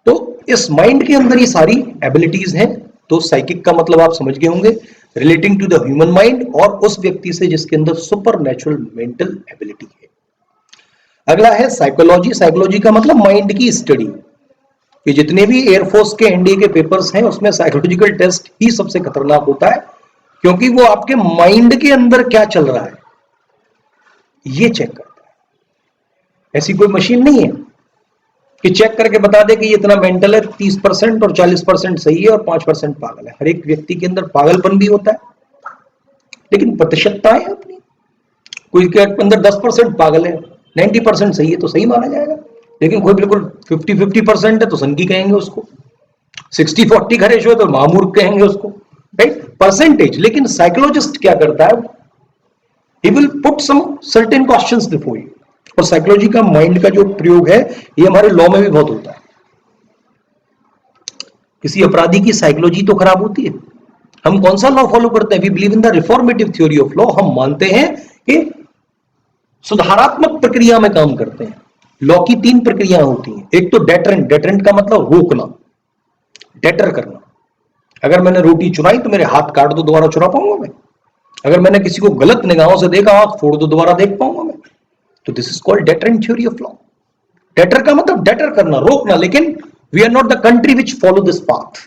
तो इस माइंड के अंदर ये सारी एबिलिटीज हैं। तो साइकिक का मतलब आप समझ गए होंगे, relating to the human mind और उस व्यक्ति से जिसके अंदर सुपर नेचुरल मेंटल एबिलिटी है। अगला है साइकोलॉजी। साइकोलॉजी का मतलब माइंड की स्टडी। ये जितने भी एयरफोर्स के एनडीए के पेपर्स हैं उसमें साइकोलॉजिकल टेस्ट ही सबसे खतरनाक होता है, क्योंकि वो आपके माइंड के अंदर क्या चल रहा है ये चेक करता है। ऐसी कोई मशीन नहीं है कि चेक करके बता दे कि ये इतना मेंटल है, 30% और 40% सही है और 5% पागल है। हर एक व्यक्ति के अंदर पागलपन भी होता है, लेकिन प्रतिशतता है अपनी। कोई के अंदर 10% पागल है, 90% सही है तो सही माना जाएगा, लेकिन कोई बिल्कुल 50-50% है तो सनकी कहेंगे उसको, 60-40 का रेशो है तो मामूर्ख कहेंगे उसको। राइट? परसेंटेज। लेकिन साइकोलॉजिस्ट क्या करता है, he will put some certain questions before you। और साइकोलॉजी का माइंड का जो प्रयोग है ये हमारे लॉ में भी बहुत होता है। किसी अपराधी की साइकोलॉजी तो खराब होती है। हम कौन सा लॉ फॉलो करते हैं? We believe in the reformative theory of law. हम मानते हैं कि सुधारात्मक प्रक्रिया में काम करते हैं। लॉ की 3 प्रक्रियाएं होती हैं। एक तो डेटरेंट। डेटरेंट का मतलब रोकना, डेटर करना। अगर मैंने रोटी चुराई तो मेरे हाथ काट दो, दोबारा चुरा पाऊंगा मैं? अगर मैंने किसी को गलत निगाहों से देखा, आंख फोड़ दो, दोबारा देख पाऊंगा मैं? तो this is called deterrent theory of law. Deter का मतलब डेटर करना, रोकना। लेकिन we are not the country which follow this path.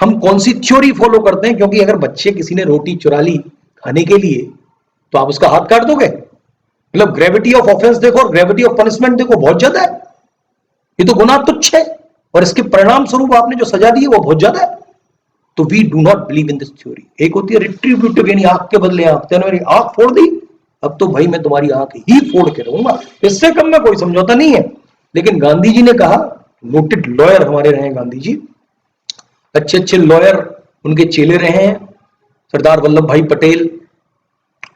हम कौन सी थ्योरी फॉलो करते हैं? क्योंकि अगर बच्चे किसी ने रोटी चुरा ली खाने के लिए तो आप उसका हाथ काट दोगे? मतलब ग्रेविटी ऑफ ऑफेंस देखो और ग्रेविटी ऑफ पनिशमेंट देखो, बहुत ज्यादा है। ये तो गुनाह तुच्छ है और इसके परिणाम स्वरूप आपने जो सजा दी है वो बहुत ज्यादा है। तो we do not believe in this theory. एक होती है रिट्रीब्यूटिव, यानी आंख के बदले आंख। तेने मेरी आंख फोड़ दी, अब तो भाई मैं तुम्हारी आंख ही फोड़ के रहूंगा, इससे कम में कोई समझौता नहीं है। लेकिन गांधी जी ने कहा, नोटेड लॉयर हमारे रहे गांधी जी, अच्छे अच्छे लॉयर उनके चेले रहे हैं। सरदार वल्लभ भाई पटेल,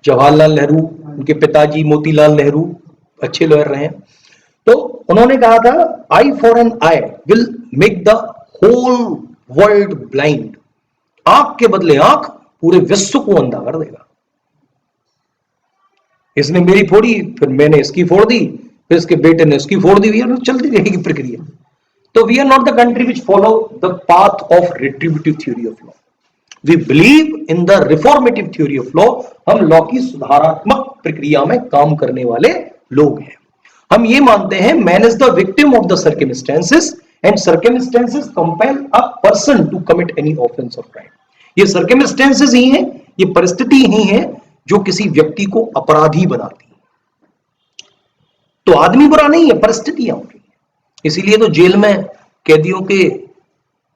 जवाहरलाल नेहरू, उनके पिताजी मोतीलाल नेहरू अच्छे लॉयर रहे हैं। तो उन्होंने कहा था, eye for an eye will make the whole world blind. आंख के बदले आंख पूरे विश्व को अंधा कर देगा। इसने मेरी फोड़ी, फिर मैंने इसकी फोड़ दी, फिर इसके बेटे ने इसकी फोड़ दी, चलती रहेगी प्रक्रिया। तो we are not the country which follow the path of retributive theory of law. We believe in the reformative theory of law. हम लॉ की सुधारात्मक प्रक्रिया में काम करने वाले लोग हैं। हम ये मानते हैं, man is the victim of the circumstances and circumstances compel a person to commit any offence of crime. ये सर्कमस्टेंसेस ही हैं, ये परिस्थिति ही हैं जो किसी व्यक्ति को अपराधी बनाती है। तो आदमी बुरा नहीं है, परिस्थितियां होती हैं। इसीलिए तो जेल में कैदियों के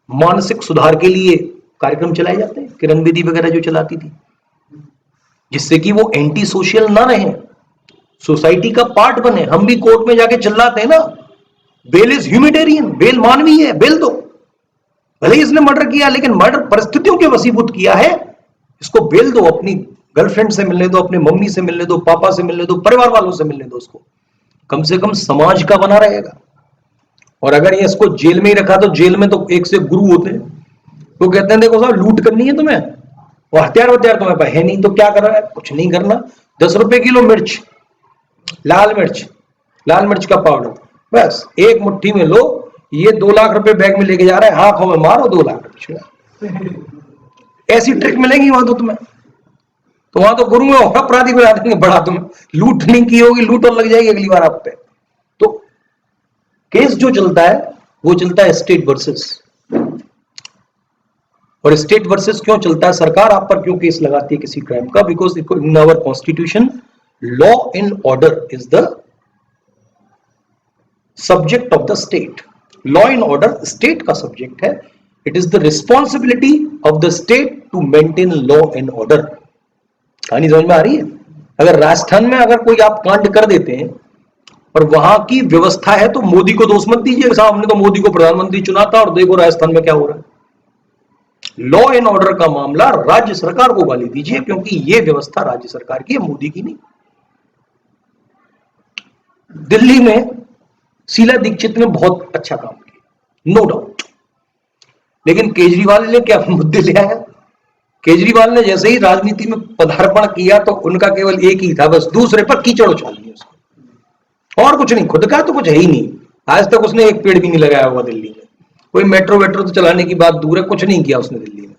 मानसिक सुधार के लिए कार्यक्रम चलाए जाते हैं, किरण बेदी वगैरह जो चलाती थी, जिससे कि वो एंटी सोशल ना रहे, सोसाइटी का पार्ट बने। हम भी कोर्ट में जाके चिल्लाते हैं ना, बेल इज ह्यूमैनिटेरियन, बेल मानवीय है, बेल दो। भले ही इसने मर्डर किया, लेकिन मर्डर परिस्थितियों के वसीभूत किया है, इसको बेल दो। अपनी गर्लफ्रेंड से मिलने दो, अपने मम्मी से मिलने दो, पापा से मिलने दो, परिवार वालों से मिलने दो, उसको कम से कम समाज का बना रहेगा। और अगर ये इसको जेल में ही रखा तो जेल में तो एक से गुरु होते हैं, वो कहते हैं देखो साहब लूट करनी है तुम्हें, वो हथियार तुम्हारे पास है नहीं, तो क्या कर रहा है? कुछ नहीं करना, 10 रुपए किलो मिर्च, लाल मिर्च का पाउडर, बस एक मुट्ठी में लो। ये 2 लाख रुपए बैग में लेके जा रहा है, आंखों में मारो 2 लाख रुपए। ऐसी ट्रिक मिलेगी वहां तो तुम्हें, तो वहां तो गुरु में और अपराधी बना देंगे बड़ा, तुम्हें लूट नहीं की होगी, लूट और लग जाएगी अगली बार आप पे। तो केस जो चलता है वो चलता है स्टेट वर्सेस, और स्टेट वर्सेस क्यों चलता है, सरकार आप पर क्यों केस लगाती है किसी क्राइम का, because in our constitution law and order is the subject of the state. Law and order state का सब्जेक्ट है, it is the responsibility of the state to maintain law and order. कहानी समझ में आ रही है? अगर राजस्थान में अगर कोई आप कांड कर देते हैं और वहां की व्यवस्था है तो मोदी को दोष मत दीजिए, साहब हमने तो मोदी को प्रधानमंत्री चुना था और देखो राजस्थान में क्या हो रहा है। लॉ एंड ऑर्डर का मामला राज्य सरकार को गाली दीजिए, क्योंकि यह व्यवस्था राज्य सरकार की है, मोदी की नहीं। दिल्ली में शीला दीक्षित ने बहुत अच्छा काम किया, नो डाउट, लेकिन केजरीवाल ने क्या मुद्दे ले आया? केजरीवाल ने जैसे ही राजनीति में पदार्पण किया तो उनका केवल एक ही था, बस दूसरे पर कीचड़ उछालनी उसको, और कुछ नहीं। खुद का तो कुछ है ही नहीं, आज तक उसने एक पेड़ भी नहीं लगाया हुआ दिल्ली में, कोई मेट्रो वेट्रो तो चलाने की बात दूर है, कुछ नहीं किया उसने दिल्ली में।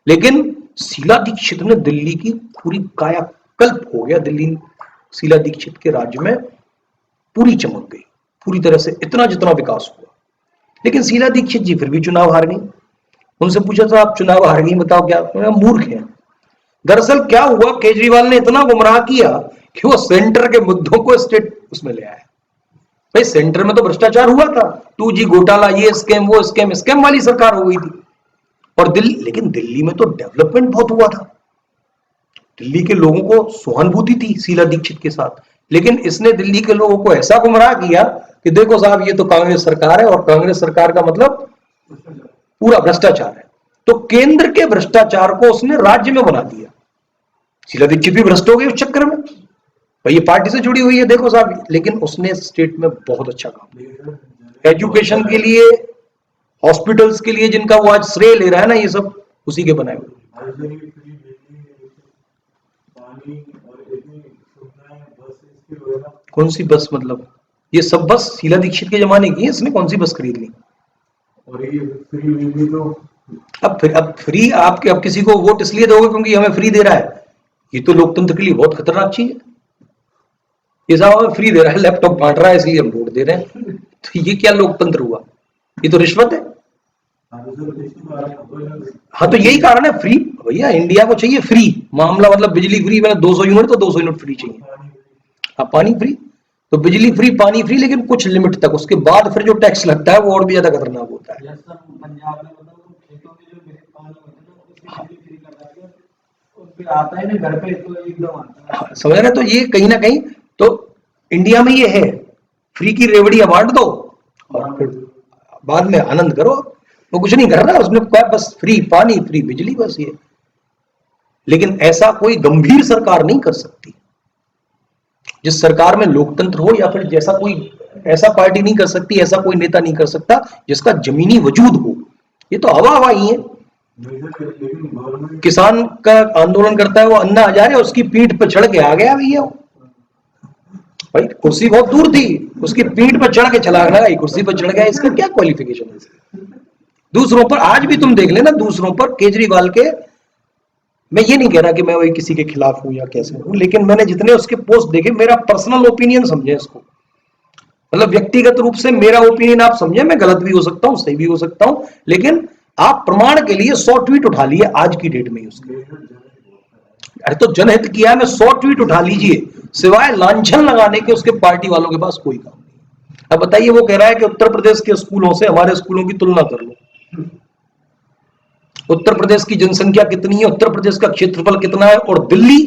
लेकिन शीला दीक्षित ने दिल्ली की पूरी कायाकल्प हो गया, दिल्ली शीला दीक्षित के राज्य में पूरी चमक गई, पूरी तरह से इतना जितना विकास हुआ। लेकिन शीला दीक्षित जी फिर भी चुनाव हार गई। उनसे पूछा था आप चुनाव हार गई, बताओ क्या? मूर्ख है। दरअसल क्या हुआ, केजरीवाल ने इतना गुमराह किया कि वो सेंटर के मुद्दों को स्टेट उसमें ले आया। भाई सेंटर में तो भ्रष्टाचार हुआ था, 2G घोटाला, ये स्कैम वो स्कैम, स्कैम वाली सरकार हो गई थी। और दिल्ली, लेकिन दिल्ली में तो डेवलपमेंट बहुत हुआ था, दिल्ली के लोगों को सहानुभूति थी शीला दीक्षित के साथ। लेकिन इसने दिल्ली के लोगों को ऐसा गुमराह किया कि देखो साहब ये तो कांग्रेस सरकार है, और कांग्रेस सरकार का मतलब पूरा भ्रष्टाचार है। तो केंद्र के भ्रष्टाचार को उसने राज्य में बना दिया। शीला दीक्षित भी भ्रष्ट हो गई उस चक्कर में, भाई ये पार्टी से जुड़ी हुई है देखो साहब, लेकिन उसने स्टेट में बहुत अच्छा काम किया। एजुकेशन के लिए, हॉस्पिटल्स के लिए जिनका वो आज श्रेय ले रहा है ना, ये सब उसी के बनाए हुए। कौन सी बस मतलब? ये सब बस शीला दीक्षित के जमाने की है, इसने कौन सी बस खरीद ली? और ये फ्री तो अब फ्री आपके, अब किसी को वोट इसलिए दोगे क्योंकि हमें फ्री दे रहा है? ये तो लोकतंत्र के लिए बहुत खतरनाक चीज है। ये साहब हमें फ्री दे रहा है, लैपटॉप बांट रहा है इसलिए हम वोट दे रहे हैं, तो ये क्या लोकतंत्र हुआ? ये तो रिश्वत है। हाँ तो यही कारण है फ्री, भैया इंडिया को चाहिए फ्री मामला, मतलब बिजली फ्री, मैंने 200 यूनिट तो 200 यूनिट फ्री चाहिए। हाँ पानी फ्री, तो बिजली फ्री पानी फ्री, लेकिन कुछ लिमिट तक, उसके बाद फिर जो टैक्स लगता है वो और भी ज्यादा खतरनाक होता है। आता है ना घर पे तो एकदम आता है, समझ रहे? तो ये कहीं ना कहीं तो इंडिया में ये है, फ्री की रेवड़ियां बांट दो और फिर बाद में आनंद करो। वो कुछ नहीं कर रहा उसमें, बस फ्री पानी फ्री बिजली, बस ये। लेकिन ऐसा कोई गंभीर सरकार नहीं कर सकती जिस सरकार में लोकतंत्र हो, या फिर जैसा कोई ऐसा पार्टी नहीं कर सकती, ऐसा कोई नेता नहीं कर सकता जिसका जमीनी वजूद हो। ये तो हवा हवा ही है। किसान का आंदोलन करता है वो अन्ना हजारे, उसकी पीठ पर चढ़ के आ गया भैया, भाई कुर्सी बहुत दूर थी, उसकी पीठ पर चढ़ के चला गया, कुर्सी पर चढ़ गया, इसका क्या क्वालिफिकेशन है? दूसरों पर आज भी तुम देख लेना, दूसरों पर केजरीवाल के, मैं ये नहीं कह रहा कि मैं वही किसी के खिलाफ हूं या कैसे हूं, लेकिन मैंने जितने उसके पोस्ट देखे, मेरा पर्सनल ओपिनियन समझे इसको, मतलब व्यक्तिगत रूप से मेरा ओपिनियन आप समझे, मैं गलत भी हो सकता हूं सही भी हो सकता हूं, लेकिन आप प्रमाण के लिए 100 ट्वीट उठा लिए आज की डेट में उसके, अरे तो जनहित किया है, मैं 100 ट्वीट उठा लीजिए, सिवाय लांछन लगाने के उसके पार्टी वालों के पास कोई काम नहीं। अब बताइए, वो कह रहा है कि उत्तर प्रदेश के स्कूलों से हमारे स्कूलों की तुलना कर लो, उत्तर प्रदेश की जनसंख्या कितनी है, उत्तर प्रदेश का क्षेत्रफल कितना है, और दिल्ली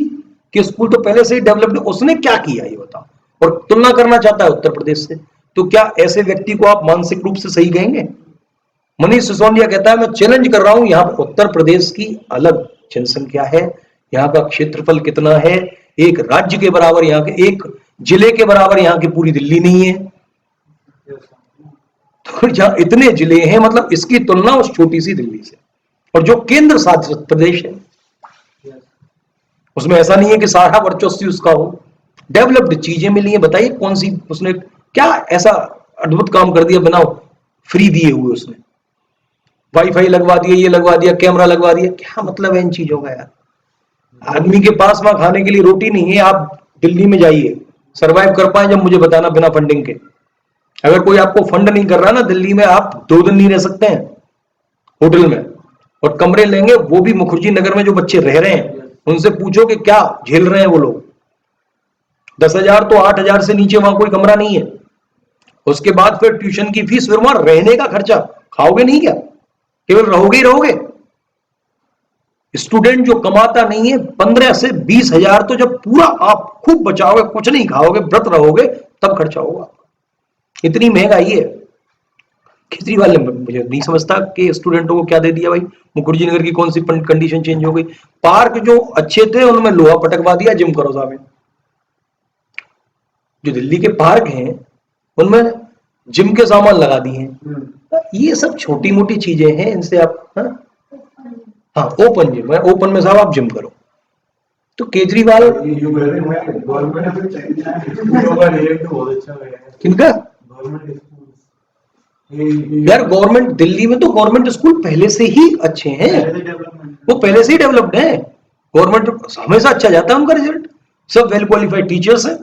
के स्कूल तो पहले से ही डेवलप्ड, उसने क्या किया ये बताओ, और तुलना करना चाहता है उत्तर प्रदेश से। तो क्या ऐसे व्यक्ति को आप मानसिक रूप से सही कहेंगे? मनीष सिसोदिया कहता है मैं चैलेंज कर रहा हूं, यहां उत्तर प्रदेश की अलग जनसंख्या है, यहाँ का क्षेत्रफल कितना है, एक राज्य के बराबर यहाँ के, एक जिले के बराबर यहाँ की पूरी दिल्ली नहीं है, तो जहां इतने जिले हैं, मतलब इसकी तुलना उस छोटी सी दिल्ली से, और जो केंद्र शासित प्रदेश है उसमें ऐसा नहीं है कि सारा वर्चस्व उसका हो, डेवलप्ड चीजें मिली हैं। बताइए कौन सी उसने क्या ऐसा अद्भुत काम कर दिया बिना फ्री दिए हुए उसने? वाईफाई लगवा दिया, ये लगवा दिया, कैमरा लगवा दिया। क्या मतलब है इन चीजों का यार? आदमी के पास वहां खाने के लिए रोटी नहीं है, आप दिल्ली में जाइए, सरवाइव कर पाए जब मुझे बताना बिना फंडिंग के। अगर कोई आपको फंड नहीं कर रहा ना, दिल्ली में आप 2 दिन नहीं रह सकते हैं होटल में। और कमरे लेंगे वो भी मुखर्जी नगर में, जो बच्चे रह रहे हैं उनसे पूछो कि क्या झेल रहे हैं वो लोग। 10,000 तो 8,000 से नीचे वहां कोई कमरा नहीं है। उसके बाद फिर ट्यूशन की फीस, फिर वहां रहने का खर्चा। खाओगे नहीं क्या? केवल रहोगे ही रहोगे। स्टूडेंट जो कमाता नहीं है, 15 से 20,000 तो जब पूरा आप खूब बचाओगे, कुछ नहीं खाओगे, व्रत रहोगे, तब खर्चा होगा। इतनी महंगाई है। केजरीवाल ने, मुझे नहीं समझता कि स्टूडेंटों को क्या दे दिया भाई। मुखर्जी नगर की कौन सी कंडीशन चेंज हो गई? पार्क जो अच्छे थे उनमें लोहा पटकवा दिया, जिम करो साहब। जो दिल्ली के पार्क हैं उनमें जिम के सामान लगा दिए हैं। ये सब छोटी मोटी चीजें हैं, इनसे आप हाँ ओपन जिम है, ओपन में साहब आप जिम करो। तो केजरीवाल किनका यार, गवर्नमेंट दिल्ली में तो गवर्नमेंट स्कूल पहले से ही अच्छे हैं, वो पहले से ही डेवलप्ड है। गवर्नमेंट हमेशा अच्छा जाता है उनका रिजल्ट, सब वेल क्वालिफाइड टीचर्स हैं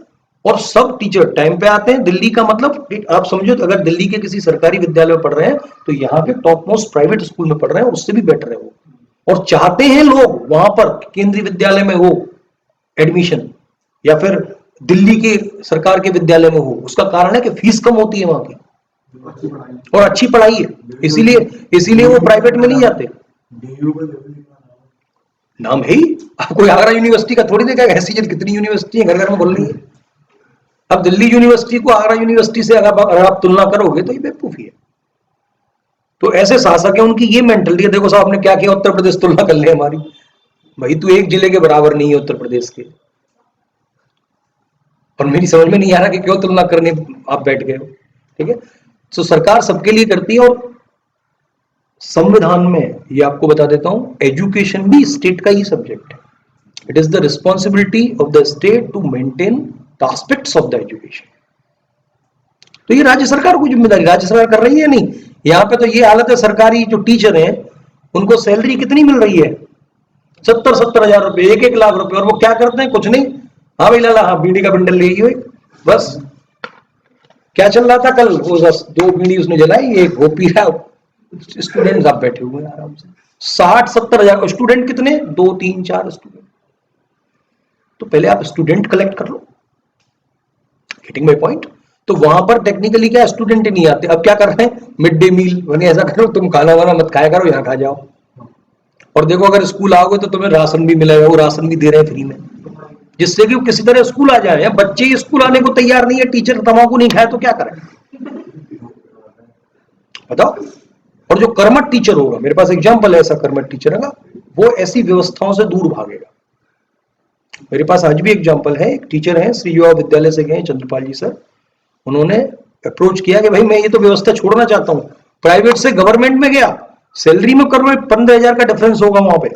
और सब टीचर टाइम पे आते हैं। दिल्ली का मतलब आप समझो, तो अगर दिल्ली के किसी सरकारी विद्यालय में पढ़ रहे हैं तो यहाँ के टॉप मोस्ट प्राइवेट स्कूल में पढ़ रहे हैं, उससे भी बेटर है वो। और चाहते हैं लोग वहां पर केंद्रीय विद्यालय में हो एडमिशन, या फिर दिल्ली के सरकार के विद्यालय में हो। उसका कारण है कि फीस कम होती है वहां की और अच्छी पढ़ाई है, इसीलिए वो प्राइवेट में नहीं जाते। नाम है ही, आप कोई आगरा यूनिवर्सिटी का थोड़ी देखा, हैसियत कितनी यूनिवर्सिटी है, घर घर में बोल रही है। अब दिल्ली यूनिवर्सिटी को आगरा यूनिवर्सिटी से अगर आप तुलना करोगे तो ये बेवकूफी है। तो ऐसे शासक है, उनकी ये मेंटलिटी है। देखो साहब आपने क्या किया, उत्तर प्रदेश तुलना कर ले हमारी। भाई तू एक जिले के बराबर नहीं है उत्तर प्रदेश के, और मेरी समझ में नहीं आ रहा कि क्यों तुलना करने आप बैठ गए हो। ठीक है, तो सरकार सबके लिए करती है। और संविधान में ये आपको बता देता हूं, एजुकेशन भी स्टेट का ही सब्जेक्ट है। It is the responsibility of the state to maintain the aspects of the education. तो ये राज्य सरकार की जिम्मेदारी, राज्य सरकार कर रही है नहीं। यहाँ पे तो ये हालत है, सरकारी जो टीचर हैं उनको सैलरी कितनी मिल रही है? 70,000 रुपए, 1-1 लाख रुपए। और वो क्या करते हैं? कुछ नहीं, हाँ भाई लाला, हाँ बीड़ी का बंडल ले गई बस। क्या चल रहा था कल? वो बस 2 बीड़ी उसने जलाई, एक वो पी रहा। स्टूडेंट आप बैठे हुए हैं आराम से। 60-70 हजार स्टूडेंट, कितने? 2-3-4 स्टूडेंट। तो पहले आप स्टूडेंट कलेक्ट कर लो। Getting my point? तो वहां पर टेक्निकली क्या, स्टूडेंट ही नहीं आते। अब क्या कर रहे हैं? मिड डे मील बने, ऐसा करो तुम खाना वाना मत खाया करो, यहाँ खा जाओ। और देखो अगर स्कूल आओगे तो तुम्हें राशन भी मिलेगा, वो राशन भी दे रहे हैं फ्री में, जिससे कि वो किसी तरह स्कूल आ जाए। बच्चे ही स्कूल आने को तैयार नहीं है, टीचर तंबाकू नहीं खाए तो क्या करें बताओ। और जो कर्मठ टीचर होगा, मेरे पास एग्जाम्पल है ऐसा कर्मठ टीचर होगा, वो ऐसी व्यवस्थाओं से दूर भागेगा। मेरे पास आज भी एग्जाम्पल है, एक टीचर है, श्री युवा विद्यालय से गए चंद्रपाल जी सर। उन्होंने अप्रोच किया कि भाई मैं ये तो व्यवस्था छोड़ना चाहता हूं। प्राइवेट से गवर्नमेंट में गया, सैलरी में करोड़ 15,000 का डिफरेंस होगा वहां पे।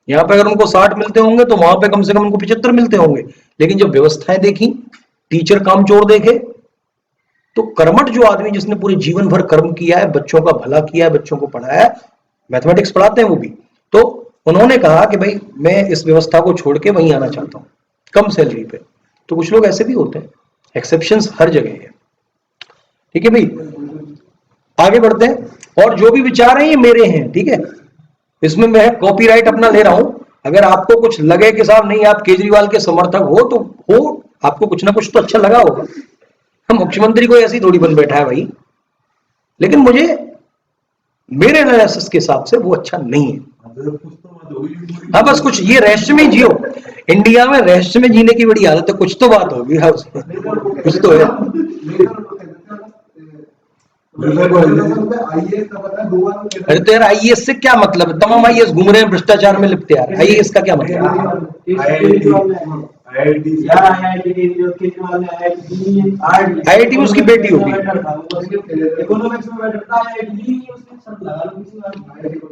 यहाँ पे अगर उनको 60 मिलते होंगे तो वहां पे कम से कम उनको 75 मिलते होंगे। लेकिन जब व्यवस्थाएं देखी, टीचर कामचोर देखे, तो कर्मठ जो आदमी जिसने पूरे जीवन भर कर्म किया है, बच्चों का भला किया है, बच्चों को पढ़ाया है, मैथमेटिक्स पढ़ाते हैं वो भी, तो उन्होंने कहा कि भाई मैं इस व्यवस्था को छोड़ के वहीं आना चाहता हूं कम सैलरी पे। तो कुछ लोग ऐसे भी होते हैं, एक्सेप्शंस हर जगह है। ठीक है भाई, आगे बढ़ते हैं। और जो भी विचार हैं ये मेरे हैं, ठीक है, इसमें मैं कॉपीराइट अपना ले रहा हूं। अगर आपको कुछ लगे कि साहब नहीं आप केजरीवाल के समर्थक हो, तो हो, आपको कुछ ना कुछ तो अच्छा लगा होगा। मुख्यमंत्री को ऐसी थोड़ी बन बैठा है भाई, लेकिन मुझे मेरे एनालिसिस के हिसाब से वो अच्छा नहीं है। हाँ बस कुछ ये रहस्य में जियो, इंडिया में रहस्य में जीने की बड़ी आदत है, कुछ तो बात होगी। हाँ कुछ तो है। अरे तो यार आईएएस से क्या मतलब है? तमाम आईएएस घूम रहे हैं भ्रष्टाचार में लिपटे यार, आईएएस का क्या मतलब? आईआईटी में उसकी बेटी होगी।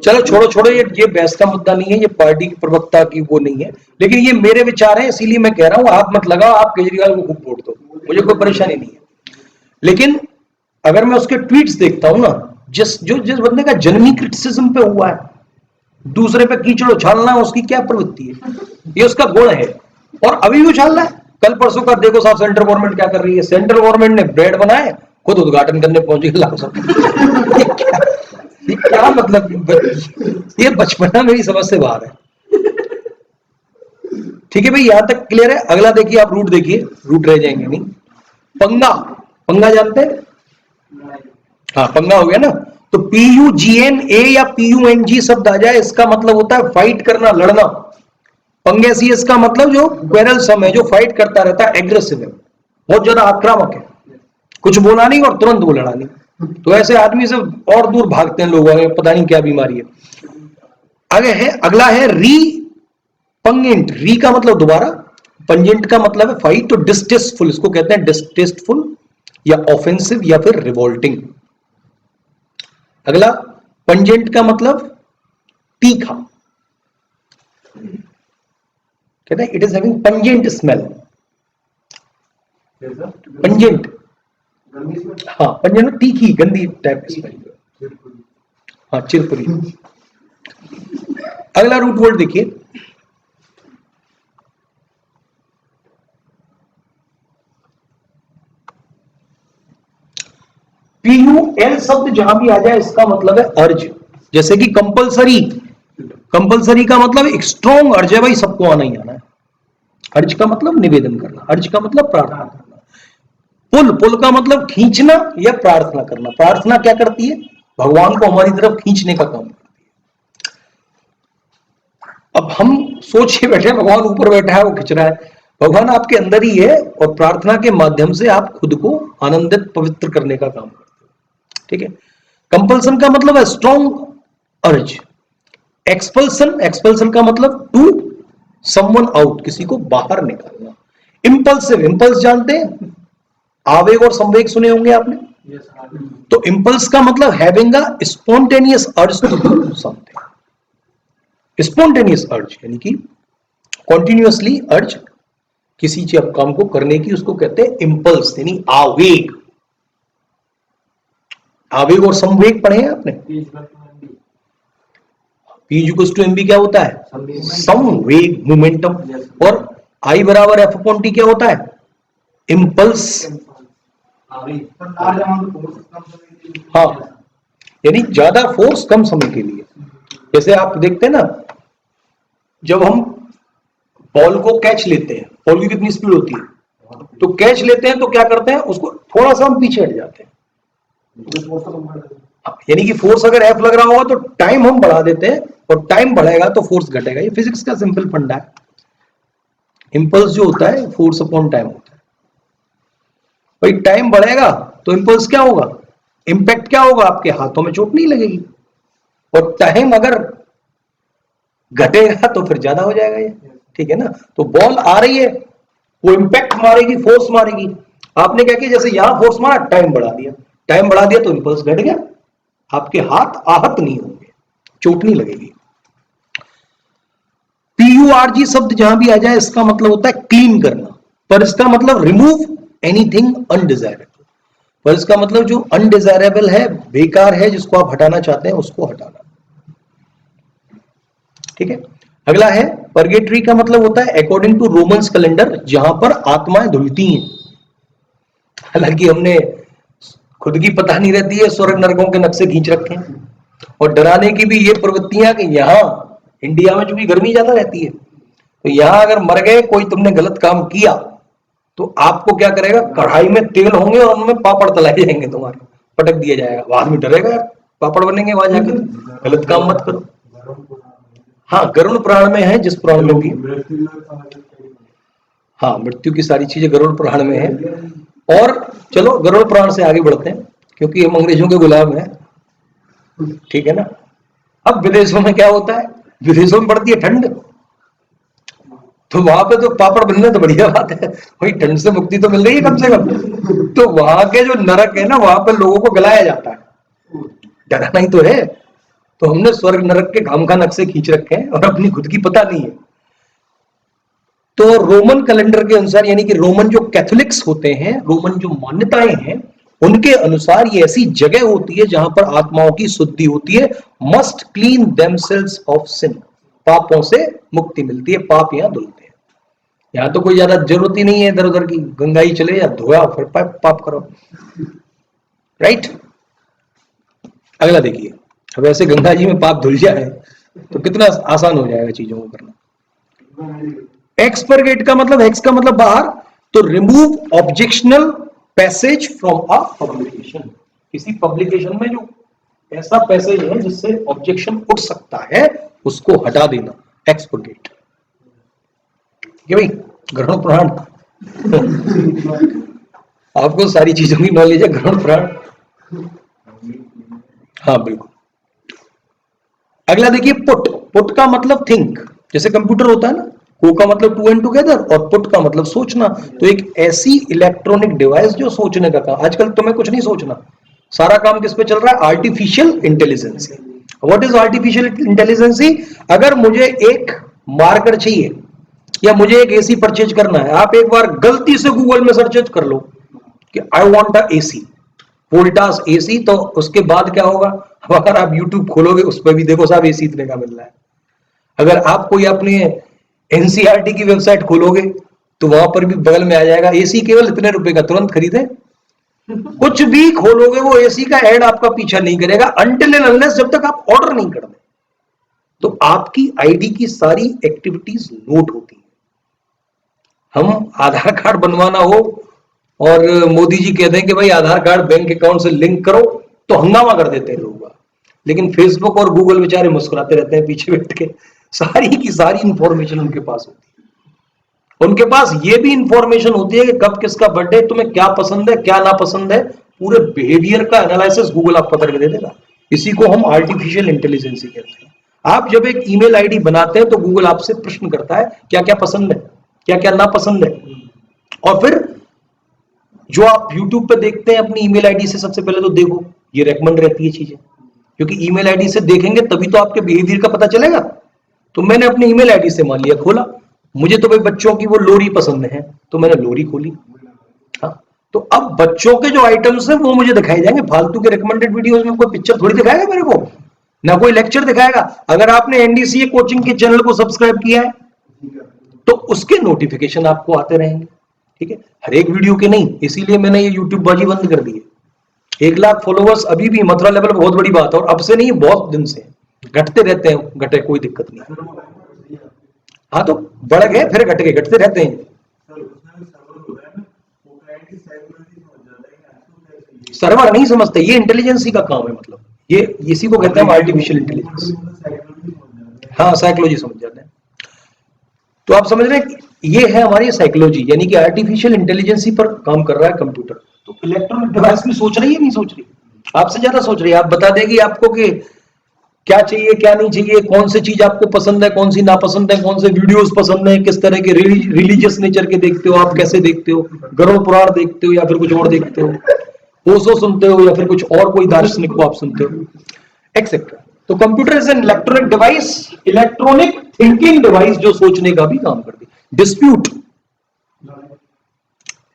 चलो छोड़ो, ये बहस का मुद्दा नहीं है, ये पार्टी की प्रवक्ता की वो नहीं है, लेकिन ये मेरे विचार हैं, इसीलिए मैं कह रहा हूं आप मत लगाओ, आप केजरीवाल को खूब वोट दो, मुझे कोई परेशानी नहीं है। लेकिन अगर मैं उसके ट्वीट्स देखता हूं ना, जिस बंदे का जन्मी क्रिटिसिज्म पे हुआ है, दूसरे पे कीचड़ उछालना उसकी क्या प्रवृत्ति है, ये उसका गुण है, और अभी भी उछाल रहा है। कल परसों का देखो साहब सेंट्रल गवर्नमेंट क्या कर रही है, सेंट्रल गवर्नमेंट ने ब्रेड बनाए, खुद उद्घाटन करने पहुंची लाओ सब। ये क्या मतलब, ये बचपना मेरी समझ से बाहर है। ठीक है भाई, यहां तक क्लियर है। अगला देखिए आप, रूट देखिए, रूट रह जाएंगे नहीं। पंगा, पंगा जानते हैं? हाँ, पंगा हो गया ना। तो PUGNA या PUNG शब्द आ जाए, इसका मतलब होता है फाइट करना, लड़ना। पंगेसियस का मतलब जो क्वेरलसम है, जो फाइट करता रहता है, एग्रेसिव है, बहुत ज्यादा आक्रामक है, कुछ बोला नहीं और तुरंत वो लड़ा नहीं। तो ऐसे आदमी से और दूर भागते हैं लोग, पता नहीं क्या बीमारी है। आगे है, अगला है री पंगेंट। री का मतलब दोबारा, पंजेंट का मतलब है फाइट। तो डिस्टेस्टफुल, इसको कहते हैं डिस्टेस्टफुल या ऑफेंसिव या फिर रिवोल्टिंग। अगला पंजेंट का मतलब तीखा, कहते हैं it is having pungent smell. Pungent, हाँ पंजेंट तीखी गंदी टाइप की स्मेल, हाँ चिरपुरी। अगला रूट वर्ड देखिए, PUL शब्द जहां भी आ जाए इसका मतलब है अर्ज। जैसे कि कंपलसरी, कंपलसरी का मतलब एक स्ट्रॉन्ग अर्ज है भाई, सबको आना ही आना है। अर्ज का मतलब निवेदन करना, अर्ज का मतलब प्रार्थना करना। पुल, पुल का मतलब खींचना या प्रार्थना करना। प्रार्थना क्या करती है, भगवान को हमारी तरफ खींचने का काम करती है। अब हम सोच के बैठे भगवान ऊपर बैठा है, वो खींच रहा है, भगवान आपके अंदर ही है, और प्रार्थना के माध्यम से आप खुद को आनंदित पवित्र करने का काम करते हैं। ठीक है। कंपल्सन का मतलब है स्ट्रॉन्ग अर्ज। एक्सपल्सन, एक्सपल्सन का मतलब टू समवन आउट, किसी को बाहर निकालना। इंपल्सिव, इंपल्स जानते हैं, आवेग और संवेग सुने होंगे आपने। तो इंपल्स का मतलब having a spontaneous urge to do something. Spontaneous urge यानी कि कॉन्टिन्यूअसली अर्ज किसी चीज काम को करने की, उसको कहते हैं इंपल्स, यानी आवेग। आवेग और संवेग पढ़े हैं आपने? P=MB क्या होता है? संवेग, मोमेंटम। और I बराबर F/T क्या होता है? इंपल्स। हाँ, यानी ज्यादा फोर्स कम समय के लिए। जैसे आप देखते हैं ना, जब हम बॉल को कैच लेते हैं, बॉल की कितनी स्पीड होती है, तो कैच लेते हैं तो क्या करते हैं, उसको थोड़ा सा हम पीछे हट जाते हैं, यानी कि फोर्स अगर F लग रहा होगा तो टाइम हम बढ़ा देते हैं, और टाइम बढ़ेगा तो फोर्स घटेगा। ये फिजिक्स का सिंपल फंडा है। इंपल्स जो होता है फोर्स अपॉन टाइम होता है। भाई टाइम बढ़ेगा तो इंपल्स क्या होगा, इंपैक्ट क्या होगा, आपके हाथों में चोट नहीं लगेगी। और टाइम अगर घटेगा तो फिर ज्यादा हो जाएगा ये। ठीक है ना। तो बॉल आ रही है, वो इंपैक्ट मारेगी, फोर्स मारेगी। आपने क्या किया, जैसे यहां फोर्स मारा, टाइम बढ़ा दिया, टाइम बढ़ा दिया तो इंपल्स घट गया, आपके हाथ आहत नहीं होंगे, चोट नहीं लगेगी। PURG शब्द जहां भी आ जाए इसका मतलब होता है क्लीन करना, पर इसका मतलब रिमूव एनीथिंग अनडिजायरेबल। पर इसका मतलब जो अनडिजायरेबल है, बेकार है, जिसको आप हटाना चाहते हैं उसको हटाना। ठीक है। अगला है परगेटरी का मतलब होता है अकॉर्डिंग टू रोमन्स कैलेंडर, जहां पर आत्माएं धुलती हैं। हालांकि हमने खुद की पता नहीं रहती है, स्वर्ग नरकों के नक्शे खींच रखे हैं, और डराने की भी ये प्रवृत्तियां कि यहाँ इंडिया में चूंकि गर्मी ज्यादा रहती है, तो यहां अगर मर गए, कोई तुमने गलत काम किया, तो आपको क्या करेगा, कढ़ाई में तेल होंगे और उनमें पापड़ तलाए जाएंगे, तुम्हारे पटक दिया जाएगा। वो आदमी डरेगा यार, पापड़ बनेंगे वहां जाकर, गलत काम मत करो। हाँ, गरुड़ पुराण में है, जिस पुराण में भी, हाँ मृत्यु की सारी चीजें गरुड़ पुराण में है। और चलो गरुड़ पुराण से आगे बढ़ते हैं, क्योंकि हम अंग्रेजों के गुलाम हैं। ठीक है ना। अब विदेशों में क्या होता है, विदेशों में पड़ती है ठंड, तो वहां पे तो पापड़ बनने तो बढ़िया बात है, भाई ठंड से मुक्ति तो मिल रही है कम से कम। तो वहां के जो नरक है ना, वहां पर लोगों को गलाया जाता है, डराना ही तो है। तो हमने स्वर्ग नरक के खामखा नक्शे खींच रखे हैं और अपनी खुद की पता नहीं है। तो रोमन कैलेंडर के अनुसार, यानी कि रोमन जो कैथोलिक्स होते हैं, रोमन जो मान्यताएं हैं, उनके अनुसार ये ऐसी जगह होती है जहां पर आत्माओं की शुद्धि होती है। Must clean themselves of sin, पापों से मुक्ति मिलती है, पाप यहां धुलते हैं। यहां तो कोई ज्यादा जरूरत ही नहीं है इधर उधर की, गंगा ही चले या धोया फिर पाप करो, राइट। अगला देखिए, अब ऐसे गंगा जी में पाप धुल जाए तो कितना आसान हो जाएगा चीजों को करना। एक्सपरगेट का मतलब, एक्स का मतलब बाहर, तो remove objectional passage from a publication. किसी पब्लिकेशन में जो ऐसा पैसेज है जिससे ऑब्जेक्शन उठ सकता है उसको हटा देना, एक्सपरगेट। ठीक है भाई, ग्रहण पुराण आपको सारी चीजों की नॉलेज है, ग्रहण पुराण। हाँ बिल्कुल। अगला देखिए, पुट। पुट का मतलब थिंक, जैसे कंप्यूटर होता है ना, को का मतलब टू एंड टुगेदर और पुट का मतलब सोचना। तो एक ऐसी इलेक्ट्रॉनिक डिवाइस जो सोचने का काम, आजकल तुम्हें कुछ नहीं सोचना, सारा काम किस पे चल रहा है, artificial intelligence. What is artificial intelligence? अगर मुझे एक मार्कर चाहिए या मुझे एक एसी परचेज करना है, आप एक बार गलती से गूगल में सर्च कर लो कि I want a AC, Voltas AC, तो उसके बाद क्या होगा, अगर आप यूट्यूब खोलोगे उस पर भी देखो साहब एसी इतने का मिल रहा है। अगर आप कोई अपने एनसीईआरटी की वेबसाइट खोलोगे तो वहां पर भी बगल में आ जाएगा एसी केवल इतने रुपए का, तुरंत खरीदे। कुछ भी खोलोगे वो एसी का ऐड आपका पीछा नहीं करेगा अनटिल एंड अनलेस, जब तक आप ऑर्डर नहीं कर दे। तो आपकी आईडी की सारी एक्टिविटीज नोट होती है। हम आधार कार्ड बनवाना हो और मोदी जी कहते हैं कि भाई आधार कार्ड बैंक अकाउंट से लिंक करो, तो हंगामा कर देते हैं लोग। लेकिन फेसबुक और गूगल बेचारे मुस्कुराते रहते हैं पीछे बैठ के, सारी की सारी इंफॉर्मेशन उनके पास होती है। उनके पास ये भी इंफॉर्मेशन होती है कि कब किसका बर्थडे, तुम्हें क्या पसंद है क्या ना पसंद है, पूरे बिहेवियर का एनालिसिस गूगल आपको करके दे देगा। इसी को हम आर्टिफिशियल इंटेलिजेंस कहते हैं। आप जब एक ईमेल आईडी बनाते हैं तो गूगल आपसे प्रश्न करता है क्या क्या पसंद है, क्या क्या ना पसंद है, और फिर जो आप यूट्यूब पे देखते हैं अपनी ईमेल आईडी से, सबसे पहले तो देखो ये रेकमेंड रहती है चीजें, क्योंकि ईमेल आईडी से देखेंगे तभी तो आपके बिहेवियर का पता चलेगा। तो मैंने अपनी ईमेल आईडी से मान लिया खोला, मुझे तो भाई बच्चों की वो लोरी पसंद है तो मैंने लोरी खोली। हाँ, तो अब बच्चों के जो आइटम्स हैं वो मुझे दिखाए जाएंगे, फालतू के रिकमेंडेड वीडियोस में कोई पिक्चर थोड़ी दिखाएगा मेरे को, ना कोई लेक्चर दिखाएगा। अगर आपने एनडीसीए कोचिंग के चैनल को सब्सक्राइब किया है तो उसके नोटिफिकेशन आपको आते रहेंगे। ठीक है, हर एक वीडियो के नहीं, इसीलिए मैंने ये यूट्यूब बाजी बंद कर दी है। 1 लाख फॉलोवर्स अभी भी मथुरा लेवल बहुत बड़ी बात है, और अब से नहीं बहुत दिन से, घटते रहते हैं, घटे कोई दिक्कत नहीं। हाँ तो बढ़ गए फिर घट गए, घटते रहते हैं। सर्वर नहीं समझते, ये इंटेलिजेंस का काम है, मतलब ये इसी को कहते हैं आर्टिफिशियल इंटेलिजेंस। हाँ साइकोलॉजी समझ जाते हैं। तो आप समझ रहे हैं ये है हमारी साइकोलॉजी, यानी कि आर्टिफिशियल इंटेलिजेंस पर काम कर रहा है कंप्यूटर। तो इलेक्ट्रॉनिक डिवाइस भी सोच रही है, नहीं सोच रही, आपसे ज्यादा सोच रही है। आप बता देगी आपको कि क्या चाहिए क्या नहीं चाहिए, कौन सी चीज आपको पसंद है कौन सी नापसंद है, कौन से वीडियोस पसंद है, किस तरह के रिलीजियस नेचर के देखते हो आप, कैसे देखते हो, गरुड़ पुराण देखते हो या फिर कुछ और देखते हो, ओशो सुनते हो या फिर कुछ और कोई दार्शनिक को आप सुनते हो, एक्सेट्रा। तो computer is an electronic device, electronic thinking device जो सोचने का भी काम करती है। डिस्प्यूट,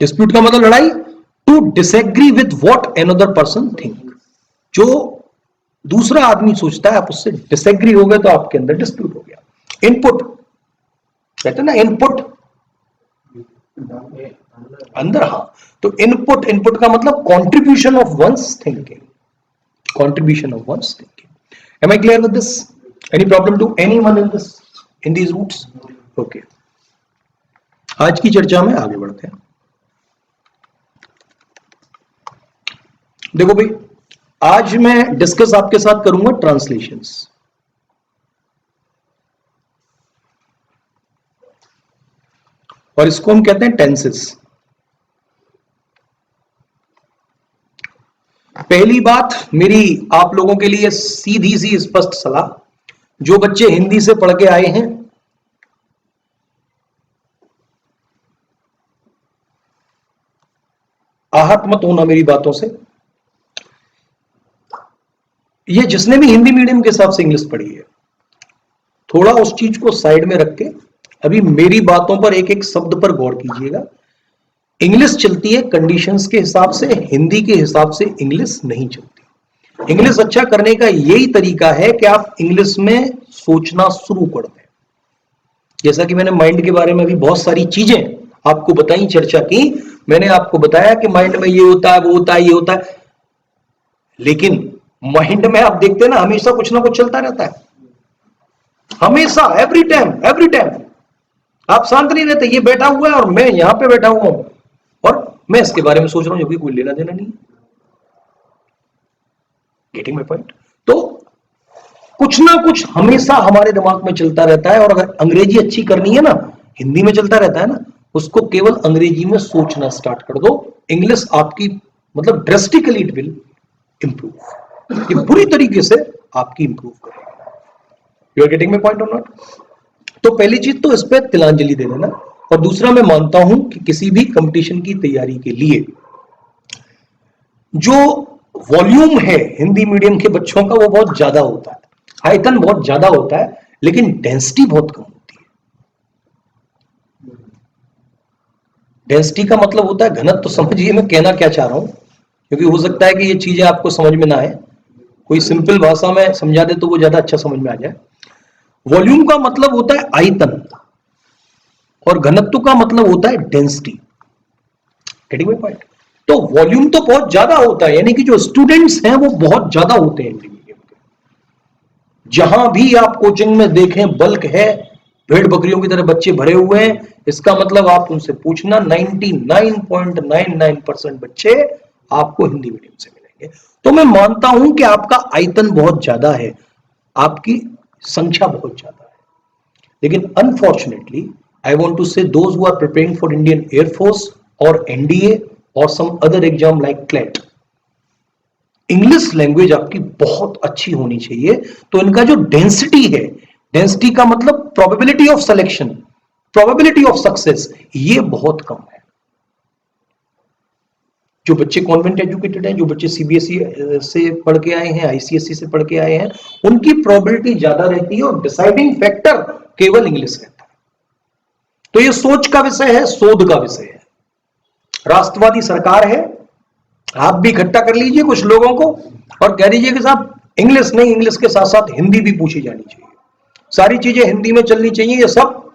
डिस्प्यूट का मतलब लड़ाई, to disagree with what another person think. जो दूसरा आदमी सोचता है आप उससे डिसएग्री हो गए तो आपके अंदर डिस्प्यूट हो गया। इनपुट कहते हैं ना, इनपुट अंदर, हाँ। तो इनपुट, इनपुट का मतलब contribution of one's thinking, contribution of one's thinking. Am I clear with this? Any problem to anyone in this, in these roots? Okay, आज की चर्चा में आगे बढ़ते हैं। देखो भाई, आज मैं डिस्कस आपके साथ करूंगा ट्रांसलेशंस। और इसको हम कहते हैं टेंसेस। पहली बात मेरी आप लोगों के लिए सीधी सी स्पष्ट सलाह, जो बच्चे हिंदी से पढ़ के आए हैं आहत मत होना मेरी बातों से। ये जिसने भी हिंदी मीडियम के हिसाब से इंग्लिश पढ़ी है, थोड़ा उस चीज को साइड में रख के अभी मेरी बातों पर एक एक शब्द पर गौर कीजिएगा। इंग्लिश चलती है कंडीशंस के हिसाब से, हिंदी के हिसाब से इंग्लिश नहीं चलती। इंग्लिश अच्छा करने का यही तरीका है कि आप इंग्लिश में सोचना शुरू कर दें। जैसा कि मैंने माइंड के बारे में भी बहुत सारी चीजें आपको बताई, चर्चा की, मैंने आपको बताया कि माइंड में ये होता है, वो होता है, ये होता है, लेकिन माइंड में आप देखते हैं ना हमेशा कुछ ना कुछ चलता रहता है, हमेशा, एवरी टाइम, एवरी टाइम। आप शांत नहीं रहते, ये बैठा हुआ है और मैं यहां पे बैठा हुआ हूं और मैं इसके बारे में सोच रहा हूं, जो कि कोई लेना देना नहीं। Getting my point? तो कुछ ना कुछ हमेशा हमारे दिमाग में चलता रहता है, और अगर अंग्रेजी अच्छी करनी है ना, हिंदी में चलता रहता है ना, उसको केवल अंग्रेजी में सोचना स्टार्ट कर दो, इंग्लिश आपकी मतलब ड्रेस्टिकली इट विल इंप्रूव, ये पूरी तरीके से आपकी इंप्रूव करेगा। You are getting my point और नॉट? तो पहली चीज तो इस पे तिलांजलि दे देना, और दूसरा मैं मानता हूं कि किसी भी कंपटीशन की तैयारी के लिए जो वॉल्यूम है हिंदी मीडियम के बच्चों का वो बहुत ज्यादा होता है, आयतन बहुत ज्यादा होता है, लेकिन डेंसिटी बहुत कम होती है। डेंसिटी का मतलब होता है घनत्व, तो समझिए मैं कहना क्या चाह रहा हूं, क्योंकि हो सकता है कि ये चीजें आपको समझ में ना आए, कोई सिंपल भाषा में समझा दे तो वो ज्यादा अच्छा समझ में आ जाए। वॉल्यूम का मतलब होता है आयतन, और घनत्व का मतलब होता है डेंसिटी। Getting my point? तो वॉल्यूम तो बहुत ज्यादा होता है, यानी कि जो स्टूडेंट्स हैं वो बहुत ज्यादा होते हैं। जहां भी आप कोचिंग में देखें बल्क है, भेड़ बकरियों की तरह बच्चे भरे हुए हैं, इसका मतलब आप उनसे पूछना 99.99% बच्चे आपको हिंदी मीडियम से मिलेंगे। तो मैं मानता हूं कि आपका आयतन बहुत ज्यादा है, आपकी संख्या बहुत ज्यादा है, लेकिन unfortunately I want to say those who are preparing for Indian Air Force और एनडीए और some other exam like CLAT, English language आपकी बहुत अच्छी होनी चाहिए। तो इनका जो डेंसिटी है, डेंसिटी का मतलब probability of selection, probability of success, ये बहुत कम है। जो बच्चे कॉन्वेंट एजुकेटेड हैं, जो बच्चे सीबीएसई से पढ़ के आए हैं, आईसीएसई से पढ़ के आए हैं, उनकी प्रोबेबिलिटी ज्यादा रहती है, और डिसाइडिंग फैक्टर केवल इंग्लिश रहता है। तो ये सोच का विषय है, शोध का विषय है। राष्ट्रवादी सरकार है, आप भी इकट्ठा कर लीजिए कुछ लोगों को और कह दीजिए कि साहब इंग्लिश नहीं, इंग्लिश के साथ साथ हिंदी भी पूछी जानी चाहिए, सारी चीजें हिंदी में चलनी चाहिए। ये सब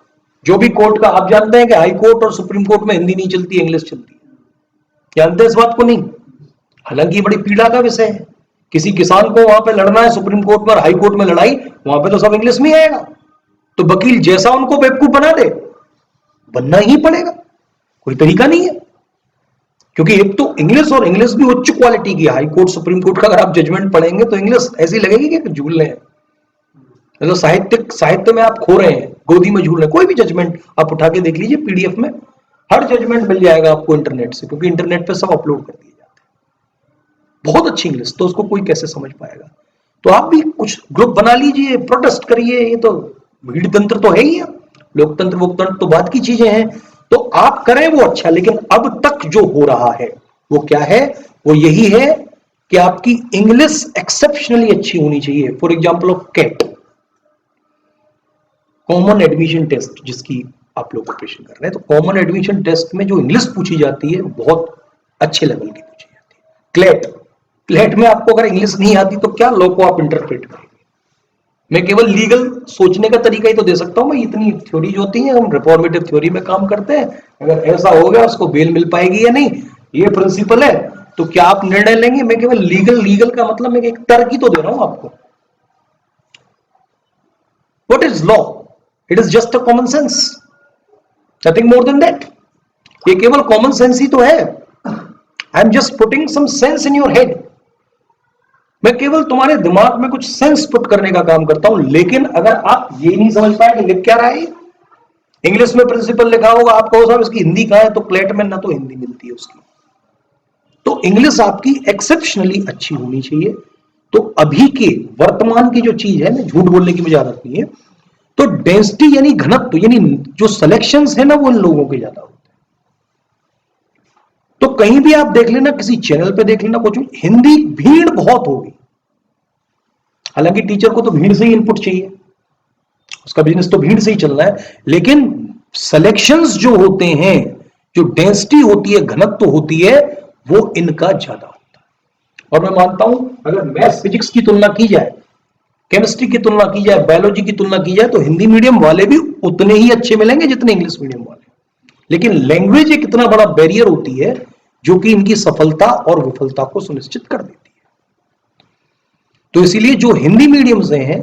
जो भी कोर्ट का, आप जानते हैं कि हाई कोर्ट और सुप्रीम कोर्ट में हिंदी नहीं चलती, इंग्लिश चलती है, जानते हैं इस बात को? नहीं। हालांकि ये बड़ी पीड़ा का विषय है, किसी किसान को वहां पे लड़ना है सुप्रीम कोर्ट में, हाई कोर्ट में लड़ाई, वहां पे तो सब इंग्लिश में आएगा, तो वकील जैसा उनको बेवकूफ बना दे, बनना ही पड़ेगा, कोई तरीका नहीं है। क्योंकि एक तो इंग्लिश, और इंग्लिश भी उच्च क्वालिटी की, हाई कोर्ट सुप्रीम कोर्ट का अगर आप जजमेंट पढ़ेंगे तो इंग्लिश ऐसी लगेगी कि झूल रहे हैं, तो साहित्य में आप खो रहे हैं, गोदी में झूल रहे हैं। कोई भी जजमेंट आप उठा के देख लीजिए, पीडीएफ में हर जजमेंट मिल जाएगा आपको इंटरनेट से, क्योंकि इंटरनेट पे सब अपलोड कर दिए जाते हैं। बहुत अच्छी इंग्लिश, तो उसको कोई कैसे समझ पाएगा? तो आप भी कुछ ग्रुप बना लीजिए, प्रोटेस्ट करिए, ये तो भीड़ तंत्र तो है ही है, लोकतंत्र वोकतंत्र तो बात की चीजें हैं, तो आप करें वो अच्छा। लेकिन अब तक जो हो रहा है वो क्या है? वो यही है कि आपकी इंग्लिश एक्सेप्शनली अच्छी होनी चाहिए। For example of CAT, Common Admission Test, जिसकी आप लोग प्रिपरेशन कर रहे हैं, तो कॉमन एडमिशन टेस्ट में जो इंग्लिश पूछी जाती है बहुत अच्छे लेवल की पूछी जाती है। क्लेट, क्लेट में आपको अगर इंग्लिश नहीं आती तो क्या लॉ को आप इंटरप्रेट करेंगे? मैं केवल लीगल सोचने का तरीका ही तो दे सकता हूं, मैं इतनी थ्योरी जो होती है, हम रिफॉर्मेटिव थ्योरी में काम करते हैं, अगर ऐसा हो गया उसको बेल मिल पाएगी या नहीं, ये प्रिंसिपल है, तो क्या आप निर्णय लेंगे? मैं केवल लीगल, लीगल का मतलब मैं एक तर्क ही तो दे रहा हूं आपको। What is law? It is just a common sense, nothing more than that. ये केवल कॉमन सेंस ही तो है। I am just putting some sense in your head, मैं केवल तुम्हारे दिमाग में कुछ सेंस पुट करने का काम करता हूं। लेकिन अगर आप ये नहीं समझ पाए कि लिख क्या रहा है, इंग्लिश में प्रिंसिपल लिखा होगा, आप कहो साहब इसकी हिंदी कहां है, तो प्लेट में ना तो हिंदी मिलती है उसकी। तो इंग्लिश आपकी एक्सेप्शनली अच्छी होनी चाहिए। तो अभी के वर्तमान की जो चीज है, मैं झूठ बोलने की मुझे आदत नहीं है, तो डेंसिटी यानी घनत्व, यानी जो सिलेक्शंस है ना, वो इन लोगों के ज्यादा होते हैं। तो कहीं भी आप देख लेना, किसी चैनल पे देख लेना, कुछ हिंदी भीड़ बहुत होगी। हालांकि टीचर को तो भीड़ से ही इनपुट चाहिए, उसका बिजनेस तो भीड़ से ही चलना है, लेकिन सिलेक्शंस जो होते हैं, जो डेंसिटी होती है, घनत्व होती है, वो इनका ज्यादा होता है। और मैं मानता हूं अगर मैथ्स फिजिक्स की तुलना की जाए, केमिस्ट्री की तुलना की जाए, बायोलॉजी की तुलना की जाए, तो हिंदी मीडियम वाले भी उतने ही अच्छे मिलेंगे जितने इंग्लिश मीडियम वाले। लेकिन लैंग्वेज एक इतना बड़ा बैरियर होती है जो कि इनकी सफलता और विफलता को सुनिश्चित कर देती है। तो इसीलिए जो हिंदी मीडियम से हैं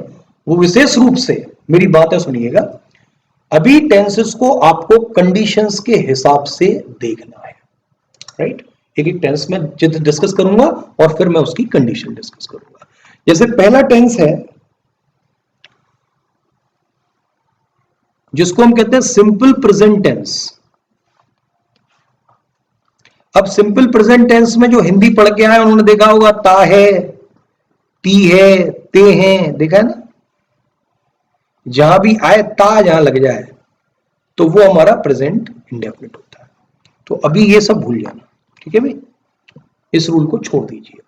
वो विशेष रूप से, मेरी बातें सुनिएगा, अभी टेंसेस को आपको कंडीशंस के हिसाब से देखना है, राइट। एक एक टेंस में डिस्कस करूंगा और फिर मैं उसकी कंडीशन डिस्कस करूंगा। जैसे पहला टेंस है जिसको हम कहते हैं सिंपल प्रेजेंट टेंस। अब सिंपल प्रेजेंट टेंस में जो हिंदी पढ़ के आए उन्होंने देखा होगा ता है, ती है, ते हैं, देखा है ना। जहां भी आए ता जहां लग जाए तो वो हमारा प्रेजेंट इंडेफिनिट होता है। तो अभी ये सब भूल जाना, ठीक है भाई, इस रूल को छोड़ दीजिए।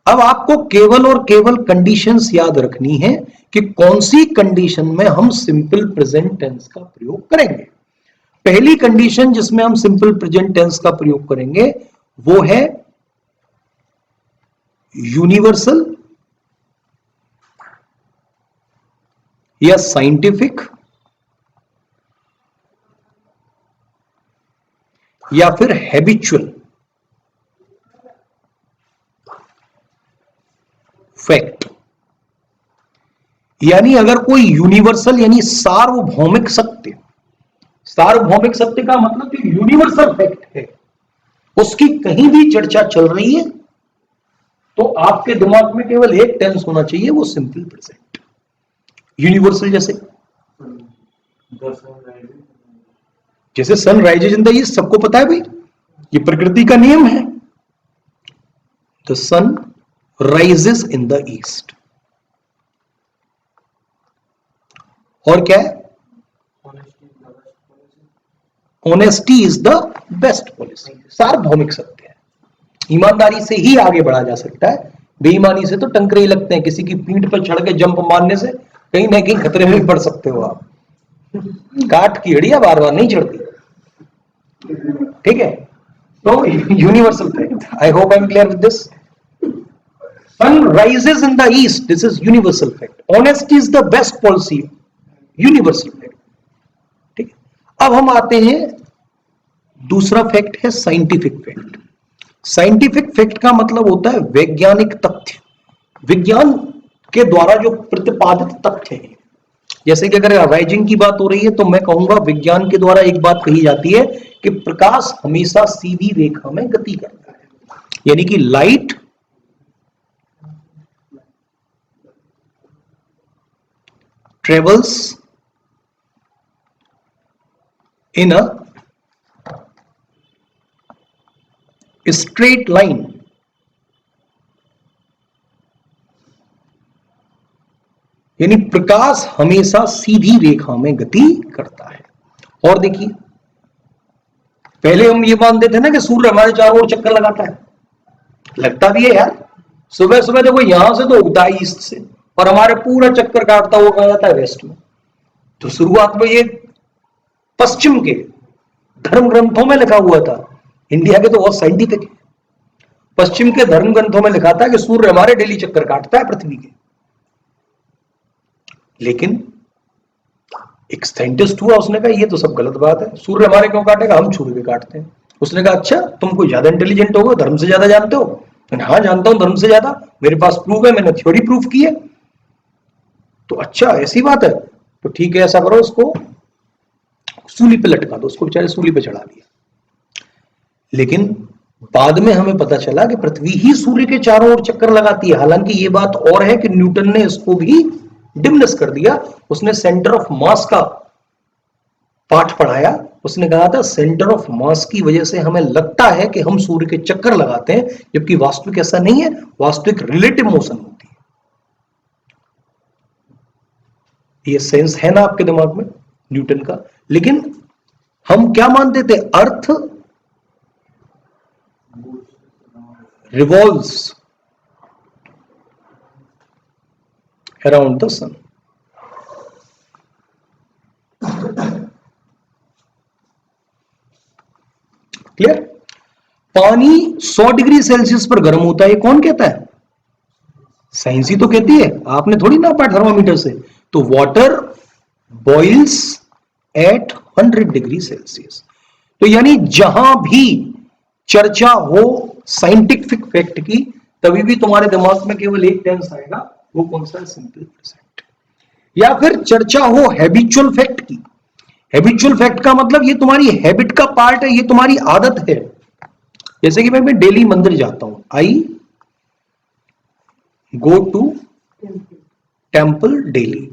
अब आपको केवल और केवल कंडीशंस याद रखनी है कि कौन सी कंडीशन में हम सिंपल प्रेजेंट टेंस का प्रयोग करेंगे। पहली कंडीशन जिसमें हम सिंपल प्रेजेंट टेंस का प्रयोग करेंगे वो है यूनिवर्सल या साइंटिफिक या फिर हैबिचुअल फैक्ट। यानी अगर कोई यूनिवर्सल यानी सार्वभौमिक सत्य, सार्वभौमिक सत्य का मतलब कि यूनिवर्सल फैक्ट है, उसकी कहीं भी चर्चा चल रही है तो आपके दिमाग में केवल एक टेंस होना चाहिए, वो सिंपल प्रेजेंट। यूनिवर्सल जैसे जैसे sun rises in the east, सबको पता है भाई, ये प्रकृति का नियम है। The sun rises in the east. और क्या है? Honesty is the best policy. सार्वभौमिक सत्य है, ईमानदारी से ही आगे बढ़ा जा सकता है, बेईमानी से तो टंकरे ही लगते हैं। किसी की पीठ पर चढ़ के जंप मारने से कहीं ना कहीं खतरे में पड़ सकते हो आप। काठ की हड्डियां बार बार नहीं चढ़ती, ठीक है। तो universal fact, I hope I am clear with this. Sun rises in the east, this is universal fact. Honesty is the best policy, universal fact, ठीक है। अब हम आते हैं, दूसरा फैक्ट है साइंटिफिक फैक्ट। साइंटिफिक फैक्ट का मतलब होता है वैज्ञानिक तथ्य, विज्ञान के द्वारा जो प्रतिपादित तथ्य है। जैसे कि अगर राइजिंग की बात हो रही है तो मैं कहूंगा विज्ञान के द्वारा एक बात कही जाती है कि प्रकाश हमेशा सीधी रेखा में गति करता है, यानी कि light travels in a straight line, यानी प्रकाश हमेशा सीधी रेखा में गति करता है। और देखिए, पहले हम ये मानते थे ना कि सूर्य हमारे चारों ओर चक्कर लगाता है, लगता भी है यार। सुबह सुबह देखो यहां से तो उगता है ईस्ट से, और हमारे पूरा चक्कर काटता हुआ कहा जाता है वेस्ट में। तो शुरुआत में ये पश्चिम के धर्म ग्रंथों में लिखा हुआ था, इंडिया के तो बहुत साइंटिफिक है। पश्चिम के धर्म ग्रंथों में लिखा था कि सूर्य हमारे डेली चक्कर काटता है पृथ्वी के। लेकिन एक साइंटिस्ट हुआ, उसने कहा ये तो सब गलत बात है, सूर्य हमारे क्यों काटेगा, हम सूर्य के काटते हैं। उसने कहा अच्छा तुम कोई ज्यादा इंटेलिजेंट हो, धर्म से ज्यादा जानते हो। मैंने हाँ जानता हूं धर्म से ज्यादा, मेरे पास प्रूफ है, मैंने थ्योरी प्रूफ की है। तो अच्छा ऐसी बात है, तो ठीक है ऐसा करो, उसको सूली पे लटका दो। उसको बेचारे सूली पे चढ़ा दिया। लेकिन बाद में हमें पता चला कि पृथ्वी ही सूर्य के चारों ओर चक्कर लगाती है। हालांकि ये बात और है कि न्यूटन ने इसको भी डिमनेस कर दिया। उसने सेंटर ऑफ मास का पाठ पढ़ाया, उसने कहा था सेंटर ऑफ मास की वजह से हमें लगता है कि हम सूर्य के चक्कर लगाते हैं, जबकि वास्तविक ऐसा नहीं है, वास्तविक रिलेटिव मोशन होती है। ये सेंस है ना आपके दिमाग में न्यूटन का। लेकिन हम क्या मानते थे, अर्थ revolves around the sun। पानी 100 डिग्री सेल्सियस पर गर्म होता है, ये कौन कहता है? साइंस ही तो कहती है, आपने थोड़ी नापा थर्मामीटर से। तो water boils at 100 degree Celsius. तो यानी जहां भी चर्चा हो साइंटिफिक फैक्ट की, तभी भी तुम्हारे दिमाग में केवल एक टेंस आएगा, वो कौन सा है? Simple present. या फिर चर्चा हो हैबिचुअल फैक्ट की। हैबिचुअल फैक्ट का मतलब ये तुम्हारी हैबिट का पार्ट है, ये तुम्हारी आदत है। जैसे कि मैं डेली मंदिर जाता हूं, आई गो टू टेम्पल डेली।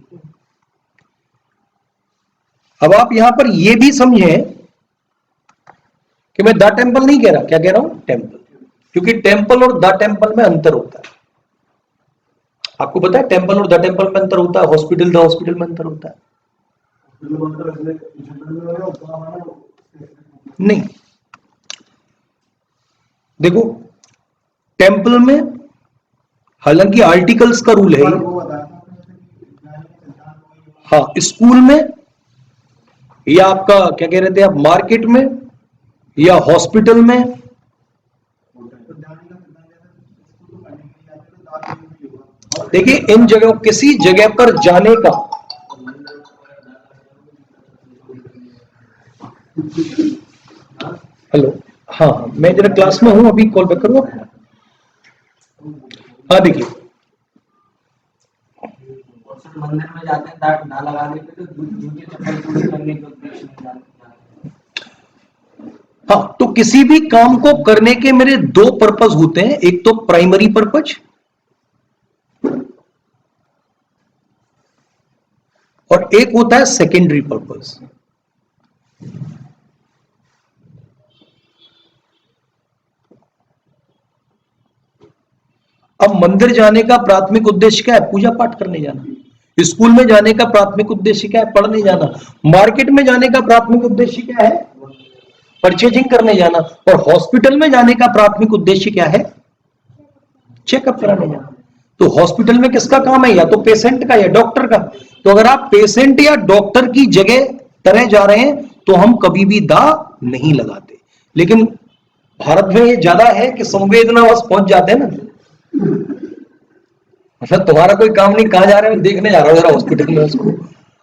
अब आप यहां पर यह भी समझें कि मैं द टेम्पल नहीं कह रहा, क्या कह रहा हूं? टेम्पल। क्योंकि टेम्पल और द टेम्पल में अंतर होता है। आपको पता है टेम्पल और द टेम्पल में अंतर होता है, हॉस्पिटल द हॉस्पिटल में अंतर होता है। नहीं, देखो टेम्पल में हालांकि आर्टिकल्स का रूल है। हाँ, स्कूल में या आपका क्या कह रहे थे आप, मार्केट में या हॉस्पिटल में। देखिए इन जगहों, किसी जगह पर जाने का, हेलो, हाँ मैं जरा क्लास में हूं, अभी कॉल बैक करूँ आपको? हाँ देखिए, मंदिर में जाते हैं दाढ़ ना लगाने के, तो जूते चप्पल पूरी करने के उद्देश्य में जाते हैं। हाँ, तो किसी भी काम को करने के मेरे दो पर्पस होते हैं, एक तो प्राइमरी पर्पज और एक होता है सेकेंडरी पर्पस। अब मंदिर जाने का प्राथमिक उद्देश्य क्या है? पूजा पाठ करने जाना। स्कूल में जाने का प्राथमिक उद्देश्य क्या है? पढ़ने जाना। मार्केट में जाने का प्राथमिक उद्देश्य क्या है? परचेजिंग करने जाना। और हॉस्पिटल में जाने का प्राथमिक उद्देश्य क्या है? चेकअप कराने जाना। तो हॉस्पिटल में किसका काम है? या तो पेशेंट का या डॉक्टर का। तो अगर आप पेशेंट या डॉक्टर की जगह तरह जा रहे हैं तो हम कभी भी दा नहीं लगाते। लेकिन भारत में ये ज्यादा है कि संवेदना बस पहुंच जाते हैं ना, मतलब तुम्हारा कोई काम नहीं, कहां जा रहे हो, देखने जा रहा हो जरा हॉस्पिटल में उसको।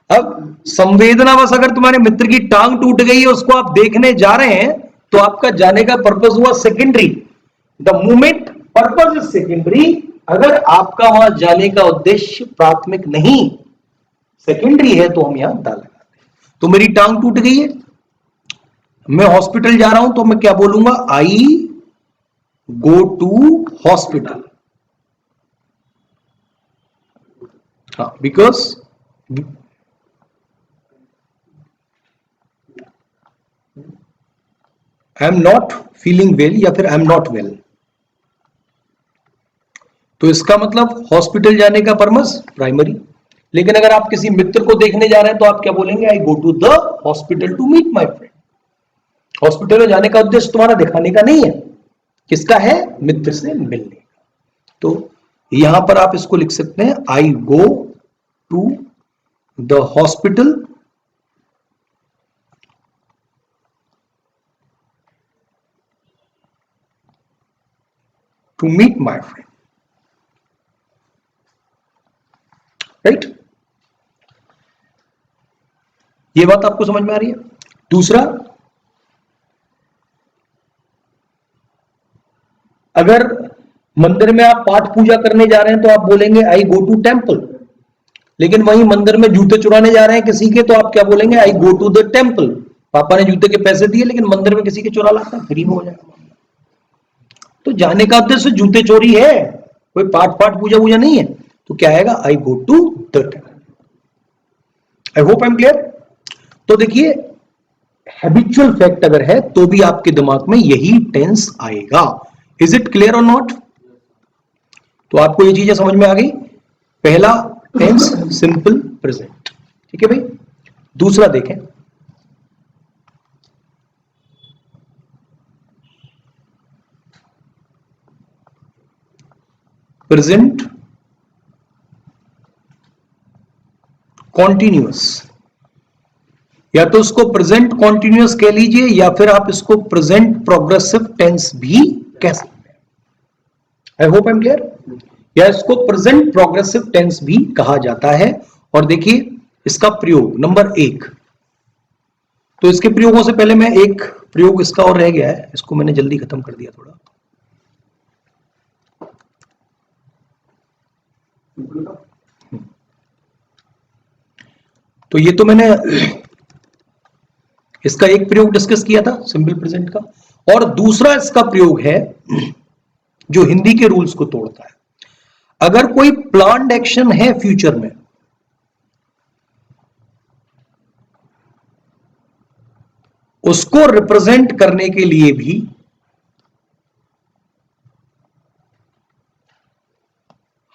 अब संवेदना बस अगर तुम्हारे मित्र की टांग टूट गई है, उसको आप देखने जा रहे हैं, तो आपका जाने का पर्पस हुआ secondary. The movement purpose is secondary. अगर आपका वहां जाने का उद्देश्य प्राथमिक नहीं, सेकेंडरी है, तो हम यहां दा लगाते हैं। तो मेरी टांग टूट गई है, मैं हॉस्पिटल जा रहा हूं, तो मैं क्या बोलूंगा? आई गो टू हॉस्पिटल। हाँ, because I am not feeling well या फिर आई एम नॉट वेल। तो इसका मतलब हॉस्पिटल जाने का पर्पस प्राइमरी। लेकिन अगर आप किसी मित्र को देखने जा रहे हैं तो आप क्या बोलेंगे? I go to the hospital to meet my friend. Hospital में जाने का उद्देश्य तुम्हारा दिखाने का नहीं है, किसका है? मित्र से मिलने का। तो यहां पर आप इसको लिख सकते हैं, I go to the hospital to meet my friend. Right, ये बात आपको समझ में आ रही है? दूसरा, अगर मंदिर में आप पाठ पूजा करने जा रहे हैं तो आप बोलेंगे आई गो टू टेम्पल। लेकिन वहीं मंदिर में जूते चुराने जा रहे हैं किसी के, तो आप क्या बोलेंगे? I go to the temple. पापा ने जूते के पैसे दिए लेकिन मंदिर में किसी के चुरा लाता है, फ्री में हो जाएगा। तो जाने का उद्देश्य जूते चोरी है, कोई पाठ पाठ पूजा पूजा नहीं है। तो क्या आएगा? I go to the temple. I hope I am clear. तो देखिए, हैबिचुअल फैक्ट अगर है तो भी आपके दिमाग में यही टेंस आएगा। इज इट क्लियर और नॉट? तो आपको ये चीजें समझ में आ गई। पहला टेंस सिंपल प्रेजेंट, ठीक है भाई। दूसरा देखें, प्रेजेंट कॉन्टिन्यूअस या तो इसको प्रेजेंट कॉन्टिन्यूअस कह लीजिए या फिर आप इसको प्रेजेंट प्रोग्रेसिव टेंस भी कह सकते हैं। आई होप आई एम क्लियर। या इसको प्रेजेंट प्रोग्रेसिव टेंस भी कहा जाता है। और देखिए इसका प्रयोग नंबर 1, तो इसके प्रयोगों से पहले मैं एक प्रयोग इसका और रह गया है, इसको मैंने जल्दी खत्म कर दिया थोड़ा। तो ये तो मैंने इसका एक प्रयोग डिस्कस किया था सिंपल प्रेजेंट का, और दूसरा इसका प्रयोग है जो हिंदी के रूल्स को तोड़ता है। अगर कोई प्लान्ड एक्शन है फ्यूचर में, उसको रिप्रेजेंट करने के लिए भी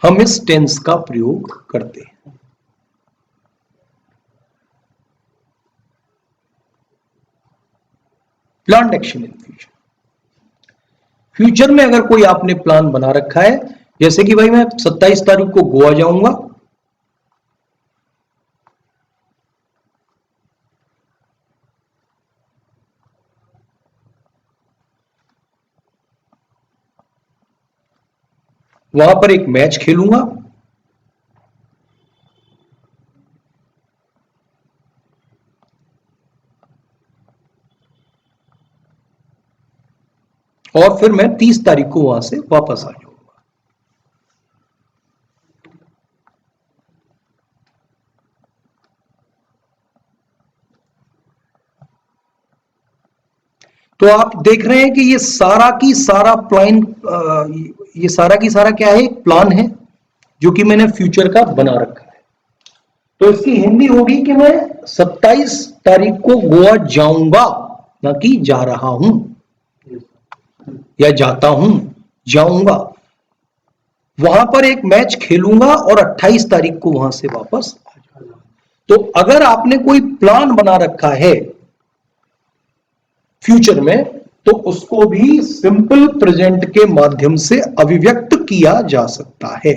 हम इस टेंस का प्रयोग करते हैं। Planned action in future, future में अगर कोई आपने प्लान बना रखा है, जैसे कि भाई मैं 27 तारीख को गोवा जाऊंगा, वहां पर एक मैच खेलूंगा, और फिर मैं 30 तारीख को वहां से वापस आ जाऊंगा। तो आप देख रहे हैं कि ये सारा की सारा प्लान, ये सारा की सारा क्या है, एक प्लान है जो कि मैंने फ्यूचर का बना रखा है। तो इसकी हिंदी होगी कि मैं 27 तारीख को गोवा जाऊंगा, ना कि जा रहा हूं या जाता हूं, जाऊंगा। वहां पर एक मैच खेलूंगा और 28 तारीख को वहां से वापस आ जाऊंगा। तो अगर आपने कोई प्लान बना रखा है फ्यूचर में, तो उसको भी सिंपल प्रेजेंट के माध्यम से अभिव्यक्त किया जा सकता है।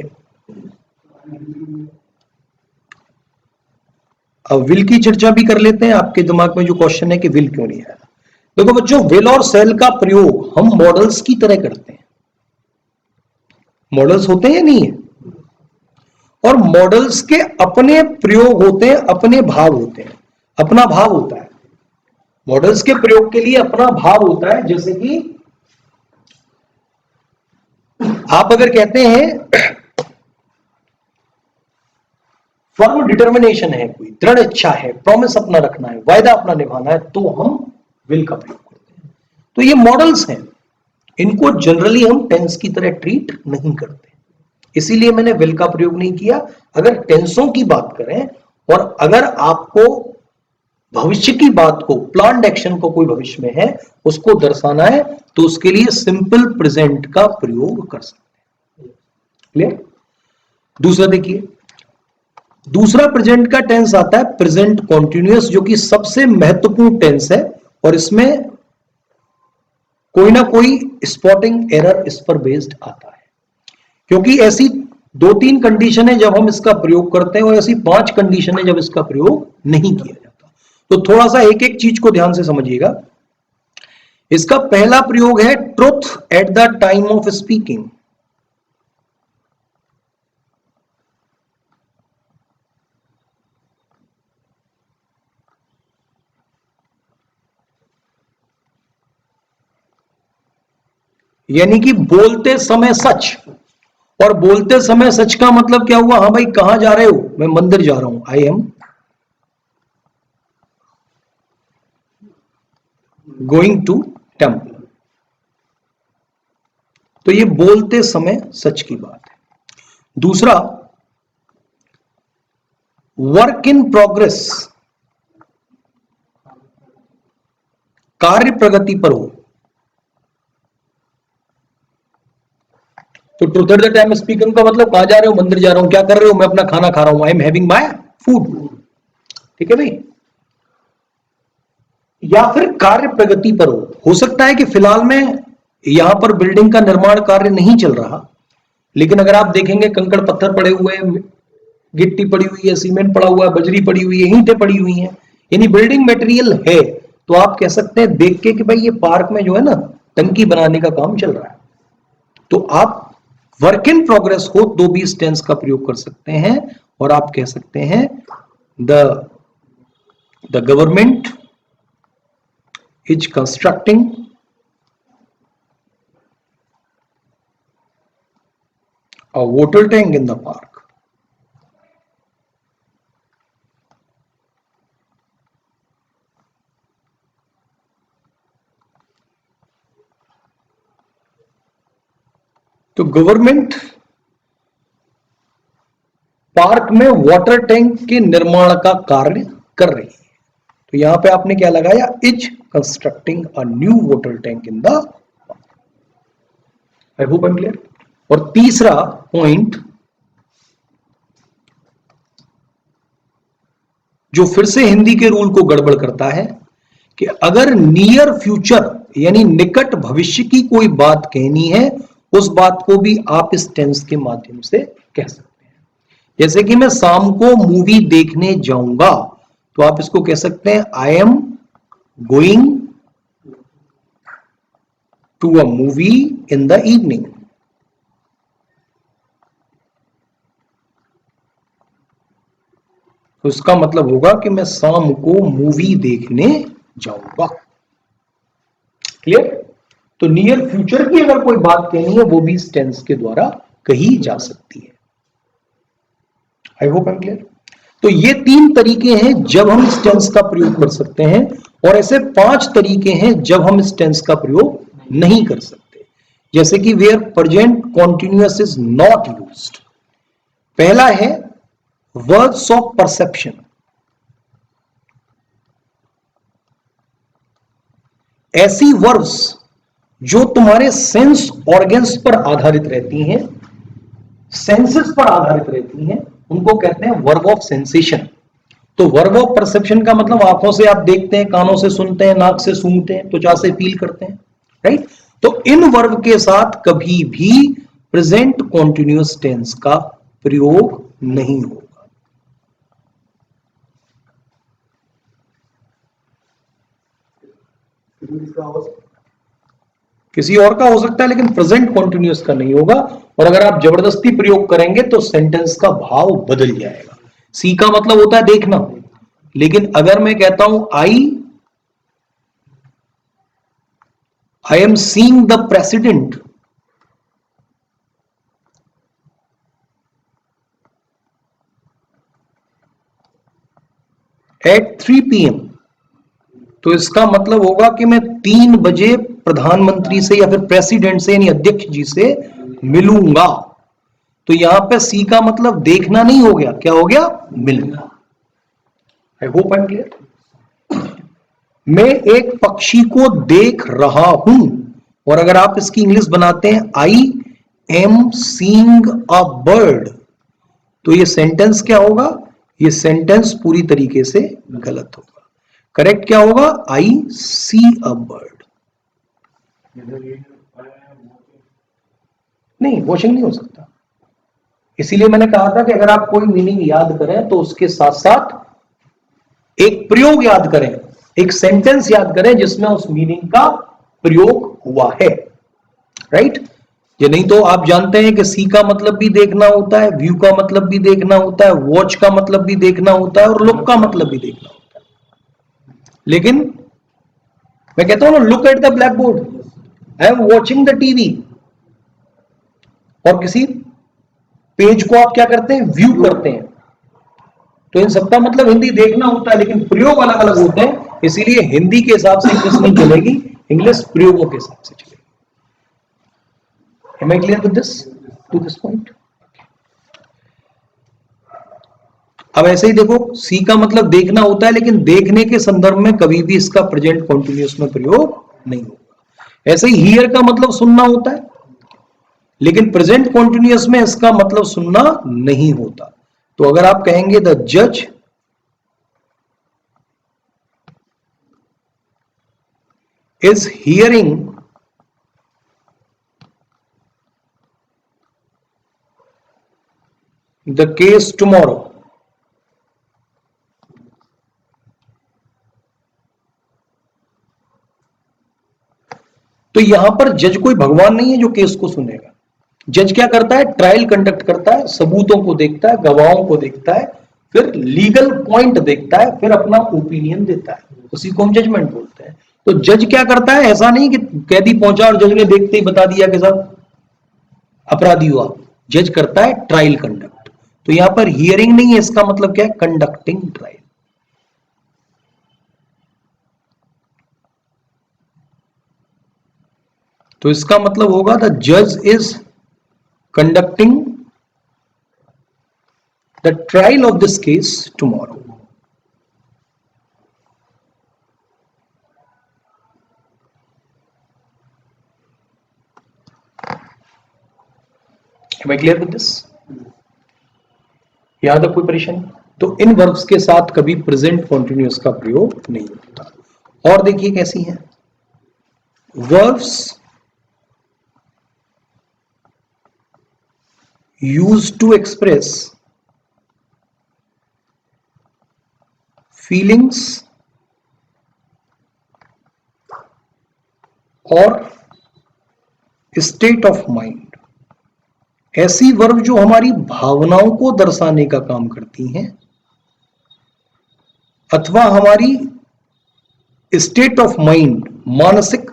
अब विल की चर्चा भी कर लेते हैं। आपके दिमाग में जो क्वेश्चन है कि विल क्यों नहीं आया, देखो बच्चों, विल और सेल का प्रयोग हम मॉडल्स की तरह करते हैं। मॉडल्स होते हैं या नहीं है, और मॉडल्स के अपने प्रयोग होते हैं, अपने भाव होते हैं, अपना भाव होता है। मॉडल्स के प्रयोग के लिए अपना भाव होता है। जैसे कि आप अगर कहते हैं फर्म डिटर्मिनेशन है, कोई दृढ़ इच्छा है, प्रॉमिस अपना रखना है, वायदा अपना निभाना है, तो हम विल का प्रयोग करते हैं। तो ये मॉडल्स हैं, इनको जनरली हम टेंस की तरह ट्रीट नहीं करते, इसीलिए मैंने विल का प्रयोग नहीं किया। अगर टेंसों की बात करें और अगर आपको भविष्य की बात को, प्लान्ड एक्शन को कोई भविष्य में है उसको दर्शाना है, तो उसके लिए सिंपल प्रेजेंट का प्रयोग कर सकते हैं। क्लियर। दूसरा देखिए, दूसरा प्रेजेंट का टेंस आता है प्रेजेंट कॉन्टिन्यूअस, जो कि सबसे महत्वपूर्ण टेंस है, और इसमें कोई ना कोई स्पॉटिंग एरर इस पर बेस्ड आता है, क्योंकि ऐसी 2-3 कंडीशन है जब हम इसका प्रयोग करते हैं और ऐसी 5 कंडीशन है जब इसका प्रयोग नहीं किया जाता। तो थोड़ा सा एक एक चीज को ध्यान से समझिएगा। इसका पहला प्रयोग है truth at the time of speaking. यानी कि बोलते समय सच, और बोलते समय सच का मतलब क्या हुआ, हाँ भाई कहां जा रहे हो, मैं मंदिर जा रहा हूं, I am going to temple. तो ये बोलते समय सच की बात है। दूसरा, वर्क इन प्रोग्रेस, कार्य प्रगति पर हो। तो truth at the time speaking का मतलब कहां जा रहे हो, मंदिर जा रहा हूं। क्या कर रहे हो, मैं अपना खाना खा रहा हूं, I am having my food. ठीक है भाई। या फिर कार्य प्रगति पर हो सकता है कि फिलहाल में यहां पर बिल्डिंग का निर्माण कार्य नहीं चल रहा, लेकिन अगर आप देखेंगे कंकड़ पत्थर पड़े हुए हैं, गिट्टी पड़ी हुई है, सीमेंट पड़ा हुआ है, बजरी पड़ी हुई है, ईंटें पड़ी हुई हैं, यानी बिल्डिंग मटेरियल है, तो आप कह सकते हैं देख के कि भाई ये पार्क में जो है ना टंकी बनाने का काम चल रहा है। तो आप वर्क इन प्रोग्रेस हो तो भी इस टेंस का प्रयोग कर सकते हैं, और आप कह सकते हैं the government is constructing a water tank in the park. तो गवर्नमेंट पार्क में वाटर टैंक के निर्माण का कार्य कर रही है। तो यहां पे आपने क्या लगाया, is constructing a new water tank in the park. I hope I am clear. और तीसरा पॉइंट जो फिर से हिंदी के रूल को गड़बड़ करता है कि अगर नियर फ्यूचर यानी निकट भविष्य की कोई बात कहनी है, उस बात को भी आप इस टेंस के माध्यम से कह सकते हैं। जैसे कि मैं शाम को मूवी देखने जाऊंगा, तो आप इसको कह सकते हैं I am going to a movie in the evening. तो इसका मतलब होगा कि मैं शाम को मूवी देखने जाऊंगा। क्लियर। तो नियर फ्यूचर की अगर कोई बात कहनी है, वो भी इस टेंस के द्वारा कही जा सकती है। आई होप आई एम क्लियर। तो ये 3 तरीके हैं जब हम इस टेंस का प्रयोग कर सकते हैं, और ऐसे 5 तरीके हैं जब हम इस टेंस का प्रयोग नहीं कर सकते। जैसे कि where present continuous is not used. पहला है वर्ड्स ऑफ परसेप्शन। ऐसी वर्ब्स जो तुम्हारे सेंस ऑर्गन्स पर आधारित रहती हैं, सेंसेस पर आधारित रहती हैं, उनको कहते हैं वर्ब ऑफ सेंसेशन। तो वर्ब ऑफ परसेप्शन का मतलब आंखों से आप देखते हैं, कानों से सुनते हैं, नाक से सूंघते हैं, त्वचा से फील करते हैं, राइट। तो इन वर्ब के साथ कभी भी प्रेजेंट कॉन्टिन्यूअस टेंस का प्रयोग नहीं होगा। किसी और का हो सकता है, लेकिन प्रेजेंट कॉन्टिन्यूअस का नहीं होगा। और अगर आप जबरदस्ती प्रयोग करेंगे तो सेंटेंस का भाव बदल जाएगा। सी का मतलब होता है देखना, लेकिन अगर मैं कहता हूं I am seeing the president at 3 PM, तो इसका मतलब होगा कि मैं 3 बजे प्रधानमंत्री से या फिर प्रेसिडेंट से यानी अध्यक्ष जी से मिलूंगा। तो यहां पे सी का मतलब देखना नहीं हो गया, क्या हो गया, मिलना। आई होप आई एम क्लियर। मैं एक पक्षी को देख रहा हूं, और अगर आप इसकी इंग्लिश बनाते हैं I am seeing a bird, तो ये सेंटेंस क्या होगा, ये सेंटेंस पूरी तरीके से गलत होगा। करेक्ट क्या होगा, आई सी अ बर्ड। नहीं, वॉशिंग नहीं हो सकता। इसीलिए मैंने कहा था कि अगर आप कोई मीनिंग याद करें तो उसके साथ साथ एक प्रयोग याद करें, एक सेंटेंस याद करें जिसमें उस मीनिंग का प्रयोग हुआ है, राइट। ये नहीं तो आप जानते हैं कि सी का मतलब भी देखना होता है, व्यू का मतलब भी देखना होता है, वॉच का मतलब भी देखना होता है, और लुक का मतलब भी देखना होता है। लेकिन मैं कहता हूं ना, look at the black board, I am watching the TV, और किसी पेज को आप क्या करते हैं, व्यू करते हैं। तो इन सबका मतलब हिंदी देखना होता है, लेकिन प्रयोग अलग अलग होते हैं। इसीलिए हिंदी के हिसाब से इंग्लिश नहीं चलेगी, इंग्लिश प्रयोगों के हिसाब से चलेगी। Am I clear with this to this point? अब ऐसे ही देखो, सी का मतलब देखना होता है, लेकिन देखने के संदर्भ में कभी भी इसका प्रेजेंट कॉन्टिन्यूअस में प्रयोग नहीं होगा। ऐसे ही हियर का मतलब सुनना होता है, लेकिन प्रेजेंट कॉन्टिन्यूअस में इसका मतलब सुनना नहीं होता। तो अगर आप कहेंगे द जज is hearing the case tomorrow, तो यहां पर जज कोई भगवान नहीं है जो केस को सुनेगा। जज क्या करता है? ट्रायल कंडक्ट करता है, सबूतों को देखता है, गवाहों को देखता है, फिर लीगल पॉइंट देखता है, फिर अपना ओपिनियन देता है, उसी को हम जजमेंट बोलते हैं। तो जज क्या करता है? ऐसा नहीं कि कैदी पहुंचा और जज ने देखते ही बता दिया कि साहब अपराधी हुआ। जज करता है ट्रायल कंडक्ट। तो यहां पर हियरिंग नहीं है, इसका मतलब क्या है? Conducting trial. तो इसका मतलब होगा द जज is conducting the trial of this case tomorrow. Am I clear with this? यहां तक कोई परेशानी? तो इन वर्ब्स के साथ कभी प्रेजेंट कॉन्टिन्यूअस का प्रयोग नहीं होता। और देखिए कैसी है verbs used to express feelings और स्टेट ऑफ माइंड। ऐसी वर्ब जो हमारी भावनाओं को दर्शाने का काम करती हैं अथवा हमारी स्टेट ऑफ माइंड, मानसिक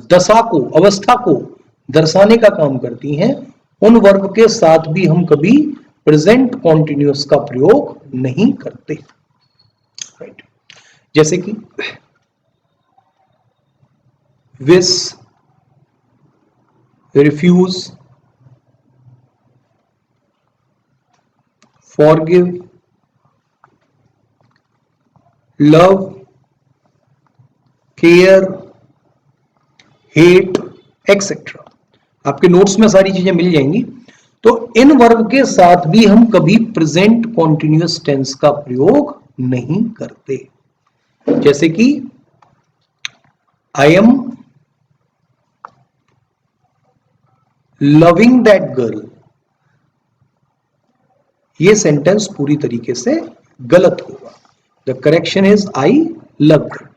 दशा को, अवस्था को दर्शाने का काम करती हैं, उन वर्ब के साथ भी हम कभी प्रेजेंट कॉन्टिन्यूअस का प्रयोग नहीं करते। राइट? जैसे कि wish, refuse, forgive, love, care, hate, etcetera. आपके नोट्स में सारी चीजें मिल जाएंगी। तो इन वर्ब के साथ भी हम कभी प्रेजेंट कॉन्टिन्यूअस टेंस का प्रयोग नहीं करते। जैसे कि I am loving that girl, ये सेंटेंस पूरी तरीके से गलत होगा। The correction is I love that.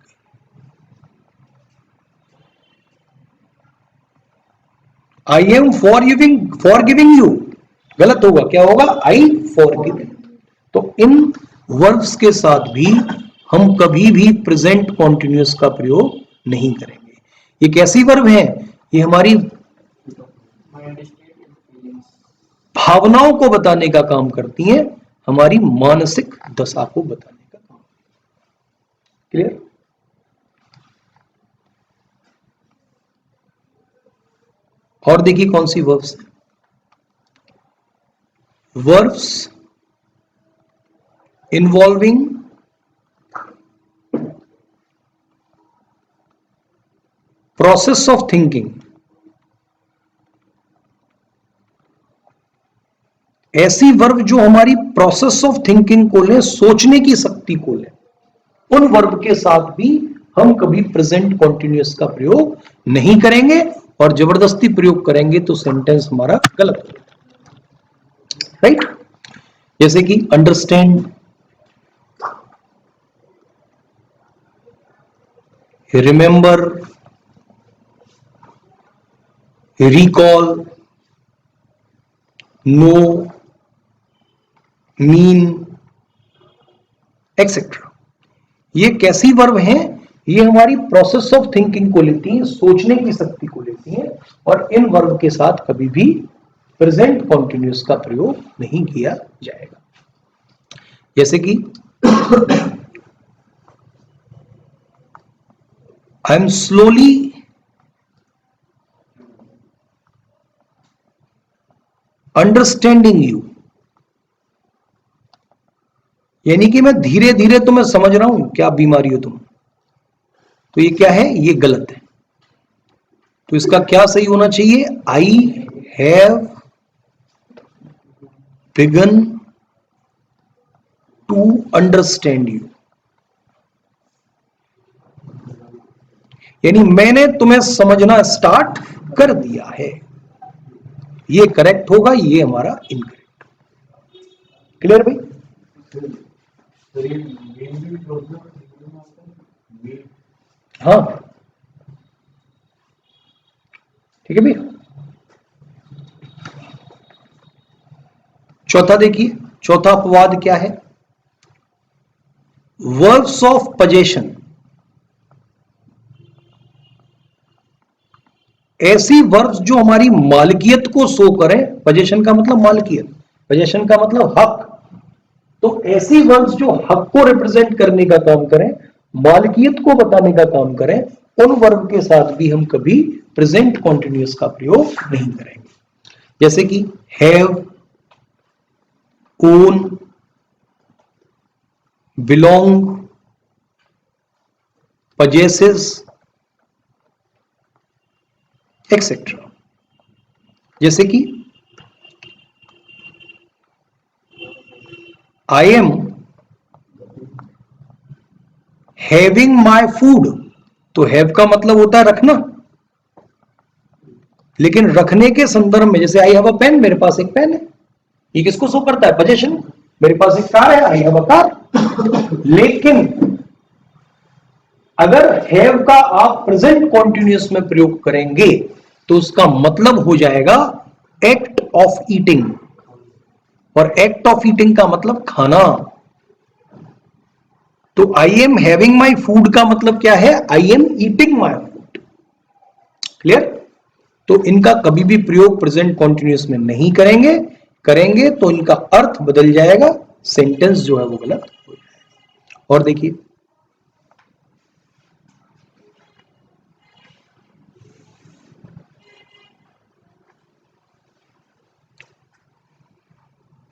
I am forgiving you, गलत होगा। क्या होगा? I forgive. तो इन वर्ब्स के साथ भी हम कभी भी प्रेजेंट कॉन्टिन्यूअस का प्रयोग नहीं करेंगे। ये कैसी वर्ब है? ये हमारी भावनाओं को बताने का काम करती हैं, हमारी मानसिक दशा को बताने का काम। क्लियर? और देखिए कौन सी वर्ब्स है। Verbs involving process of thinking. ऐसी वर्ब जो हमारी प्रोसेस ऑफ थिंकिंग को ले, सोचने की शक्ति को ले, उन वर्ब के साथ भी हम कभी प्रेजेंट कॉन्टिन्यूअस का प्रयोग नहीं करेंगे, और जबरदस्ती प्रयोग करेंगे तो सेंटेंस हमारा गलत होगा। राइट? जैसे कि understand, remember, recall, know, mean, etcetera. ये कैसी वर्ब हैं? ये हमारी प्रोसेस ऑफ थिंकिंग को लेती हैं, सोचने की शक्ति को लेती हैं, और इन वर्ब के साथ कभी भी प्रेजेंट कॉन्टिन्यूअस का प्रयोग नहीं किया जाएगा। जैसे कि I am slowly understanding you, यानी कि मैं धीरे धीरे तुम्हें समझ रहा हूं क्या बीमारी हो तुम। तो ये क्या है? ये गलत है। तो इसका क्या सही होना चाहिए? I have begun to understand you, यानी मैंने तुम्हें समझना स्टार्ट कर दिया है। ये करेक्ट होगा, ये हमारा इनकरेक्ट। क्लियर भाई? हाँ, ठीक है भैया। चौथा देखिए, चौथा अपवाद क्या है? वर्ब्स ऑफ पोजेशन, ऐसी वर्ब्स जो हमारी मालकियत को शो करें। पोजेशन का मतलब मालकियत, पोजेशन का मतलब हक। तो ऐसी वर्ब्स जो हक को रिप्रेजेंट करने का काम करें, मालकियत को बताने का काम करें, उन वर्ब के साथ भी हम कभी प्रेजेंट कॉन्टिन्यूअस का प्रयोग नहीं करेंगे। जैसे कि have, own, belong, possesses, etcetera. जैसे कि I am having my food, तो हैव का मतलब होता है रखना, लेकिन रखने के संदर्भ में, जैसे आई हैव अ पेन, मेरे पास एक पेन है, ये किसको शो करता है? पोजेशन। मेरे पास एक कार है, आई हैव अ कार। लेकिन अगर हैव का आप प्रेजेंट कॉन्टिन्यूअस में प्रयोग करेंगे तो उसका मतलब हो जाएगा एक्ट ऑफ ईटिंग, और एक्ट ऑफ ईटिंग का मतलब खाना। तो I am having my food का मतलब क्या है? I am eating my food. Clear? तो इनका कभी भी प्रयोग प्रेजेंट कॉन्टिन्यूअस में नहीं करेंगे, करेंगे तो इनका अर्थ बदल जाएगा, सेंटेंस जो है वो गलत हो जाएगा। और देखिए,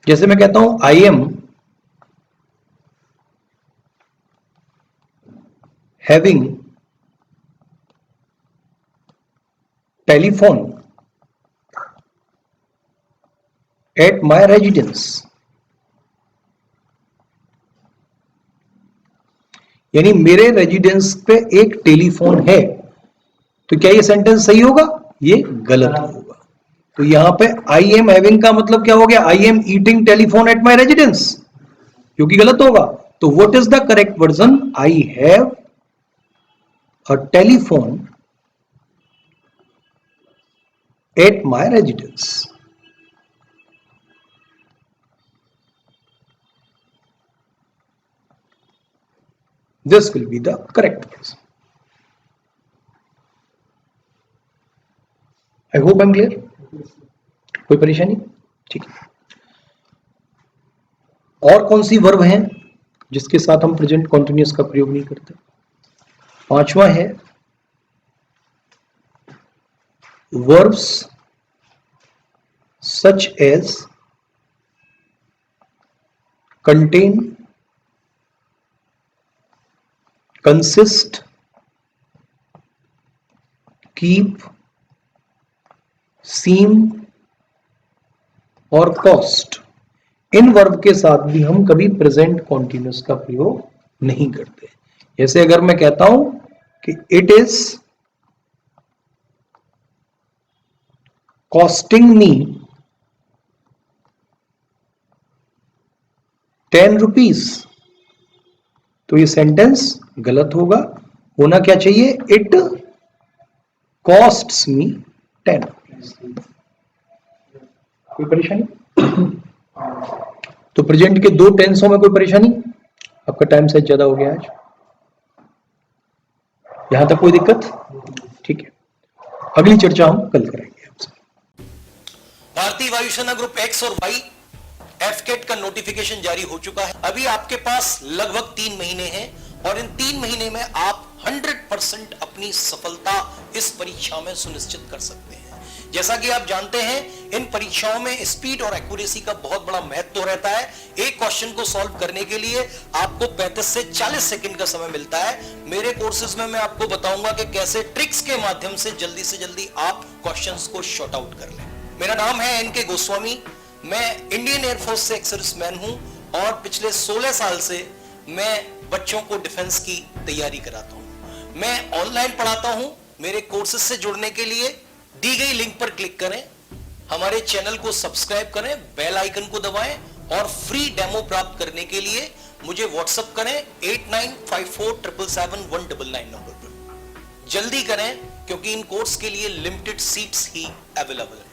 जैसे मैं कहता हूं I am having telephone at my residence, यानी मेरे रेजिडेंस पे एक टेलीफोन है, तो क्या ये सेंटेंस सही होगा? ये गलत होगा। तो यहां पे आई एम हैविंग का मतलब क्या हो गया? I am eating telephone at my residence, क्योंकि गलत होगा। तो what is the correct version? I have a telephone at my residence. This will be the correct version. I hope I am clear. कोई परेशानी? ठीक है। और कौन सी वर्ब हैं जिसके साथ हम प्रेजेंट कॉन्टिन्यूअस का प्रयोग नहीं करते? पांचवा है verbs such as contain, consist, keep, seem और कॉस्ट। इन वर्ब के साथ भी हम कभी प्रेजेंट कॉन्टिन्यूअस का प्रयोग नहीं करते। जैसे अगर मैं कहता हूं कि it is costing me 10 rupees, तो ये सेंटेंस गलत होगा। होना क्या चाहिए? It costs me 10 rupees. कोई परेशानी? तो प्रेजेंट के दो टेंसों में कोई परेशानी? आपका टाइम साइज ज्यादा हो गया आज, यहां तक कोई दिक्कत? ठीक है, अगली चर्चा हम कल करेंगे आपसे। भारतीय वायुसेना ग्रुप एक्स और वाई एफकेट का नोटिफिकेशन जारी हो चुका है। अभी आपके पास लगभग 3 महीने हैं और इन 3 महीने में आप 100% अपनी सफलता इस परीक्षा में सुनिश्चित कर सकते हैं। जैसा कि आप जानते हैं, इन परीक्षाओं में स्पीड और एक्यूरेसी का बहुत बड़ा महत्व रहता है। एक क्वेश्चन को सॉल्व करने के लिए आपको 35 से 40 सेकंड का समय मिलता है। मेरे कोर्सेज में मैं आपको बताऊंगा कि कैसे ट्रिक्स के माध्यम से जल्दी आप क्वेश्चंस को शॉर्ट आउट कर लें। मेरा नाम है एनके गोस्वामी, मैं इंडियन एयरफोर्स से एक्स-सर्विसमैन हूं और पिछले 16 साल से मैं बच्चों को डिफेंस की तैयारी कराता हूं। मैं ऑनलाइन पढ़ाता हूं। मेरे कोर्सेज से जुड़ने के लिए दी गई लिंक पर क्लिक करें, हमारे चैनल को सब्सक्राइब करें, बेल आइकन को दबाएं और फ्री डेमो प्राप्त करने के लिए मुझे व्हाट्सएप करें 8954777199 नंबर पर। जल्दी करें क्योंकि इन कोर्स के लिए लिमिटेड सीट्स ही अवेलेबल है।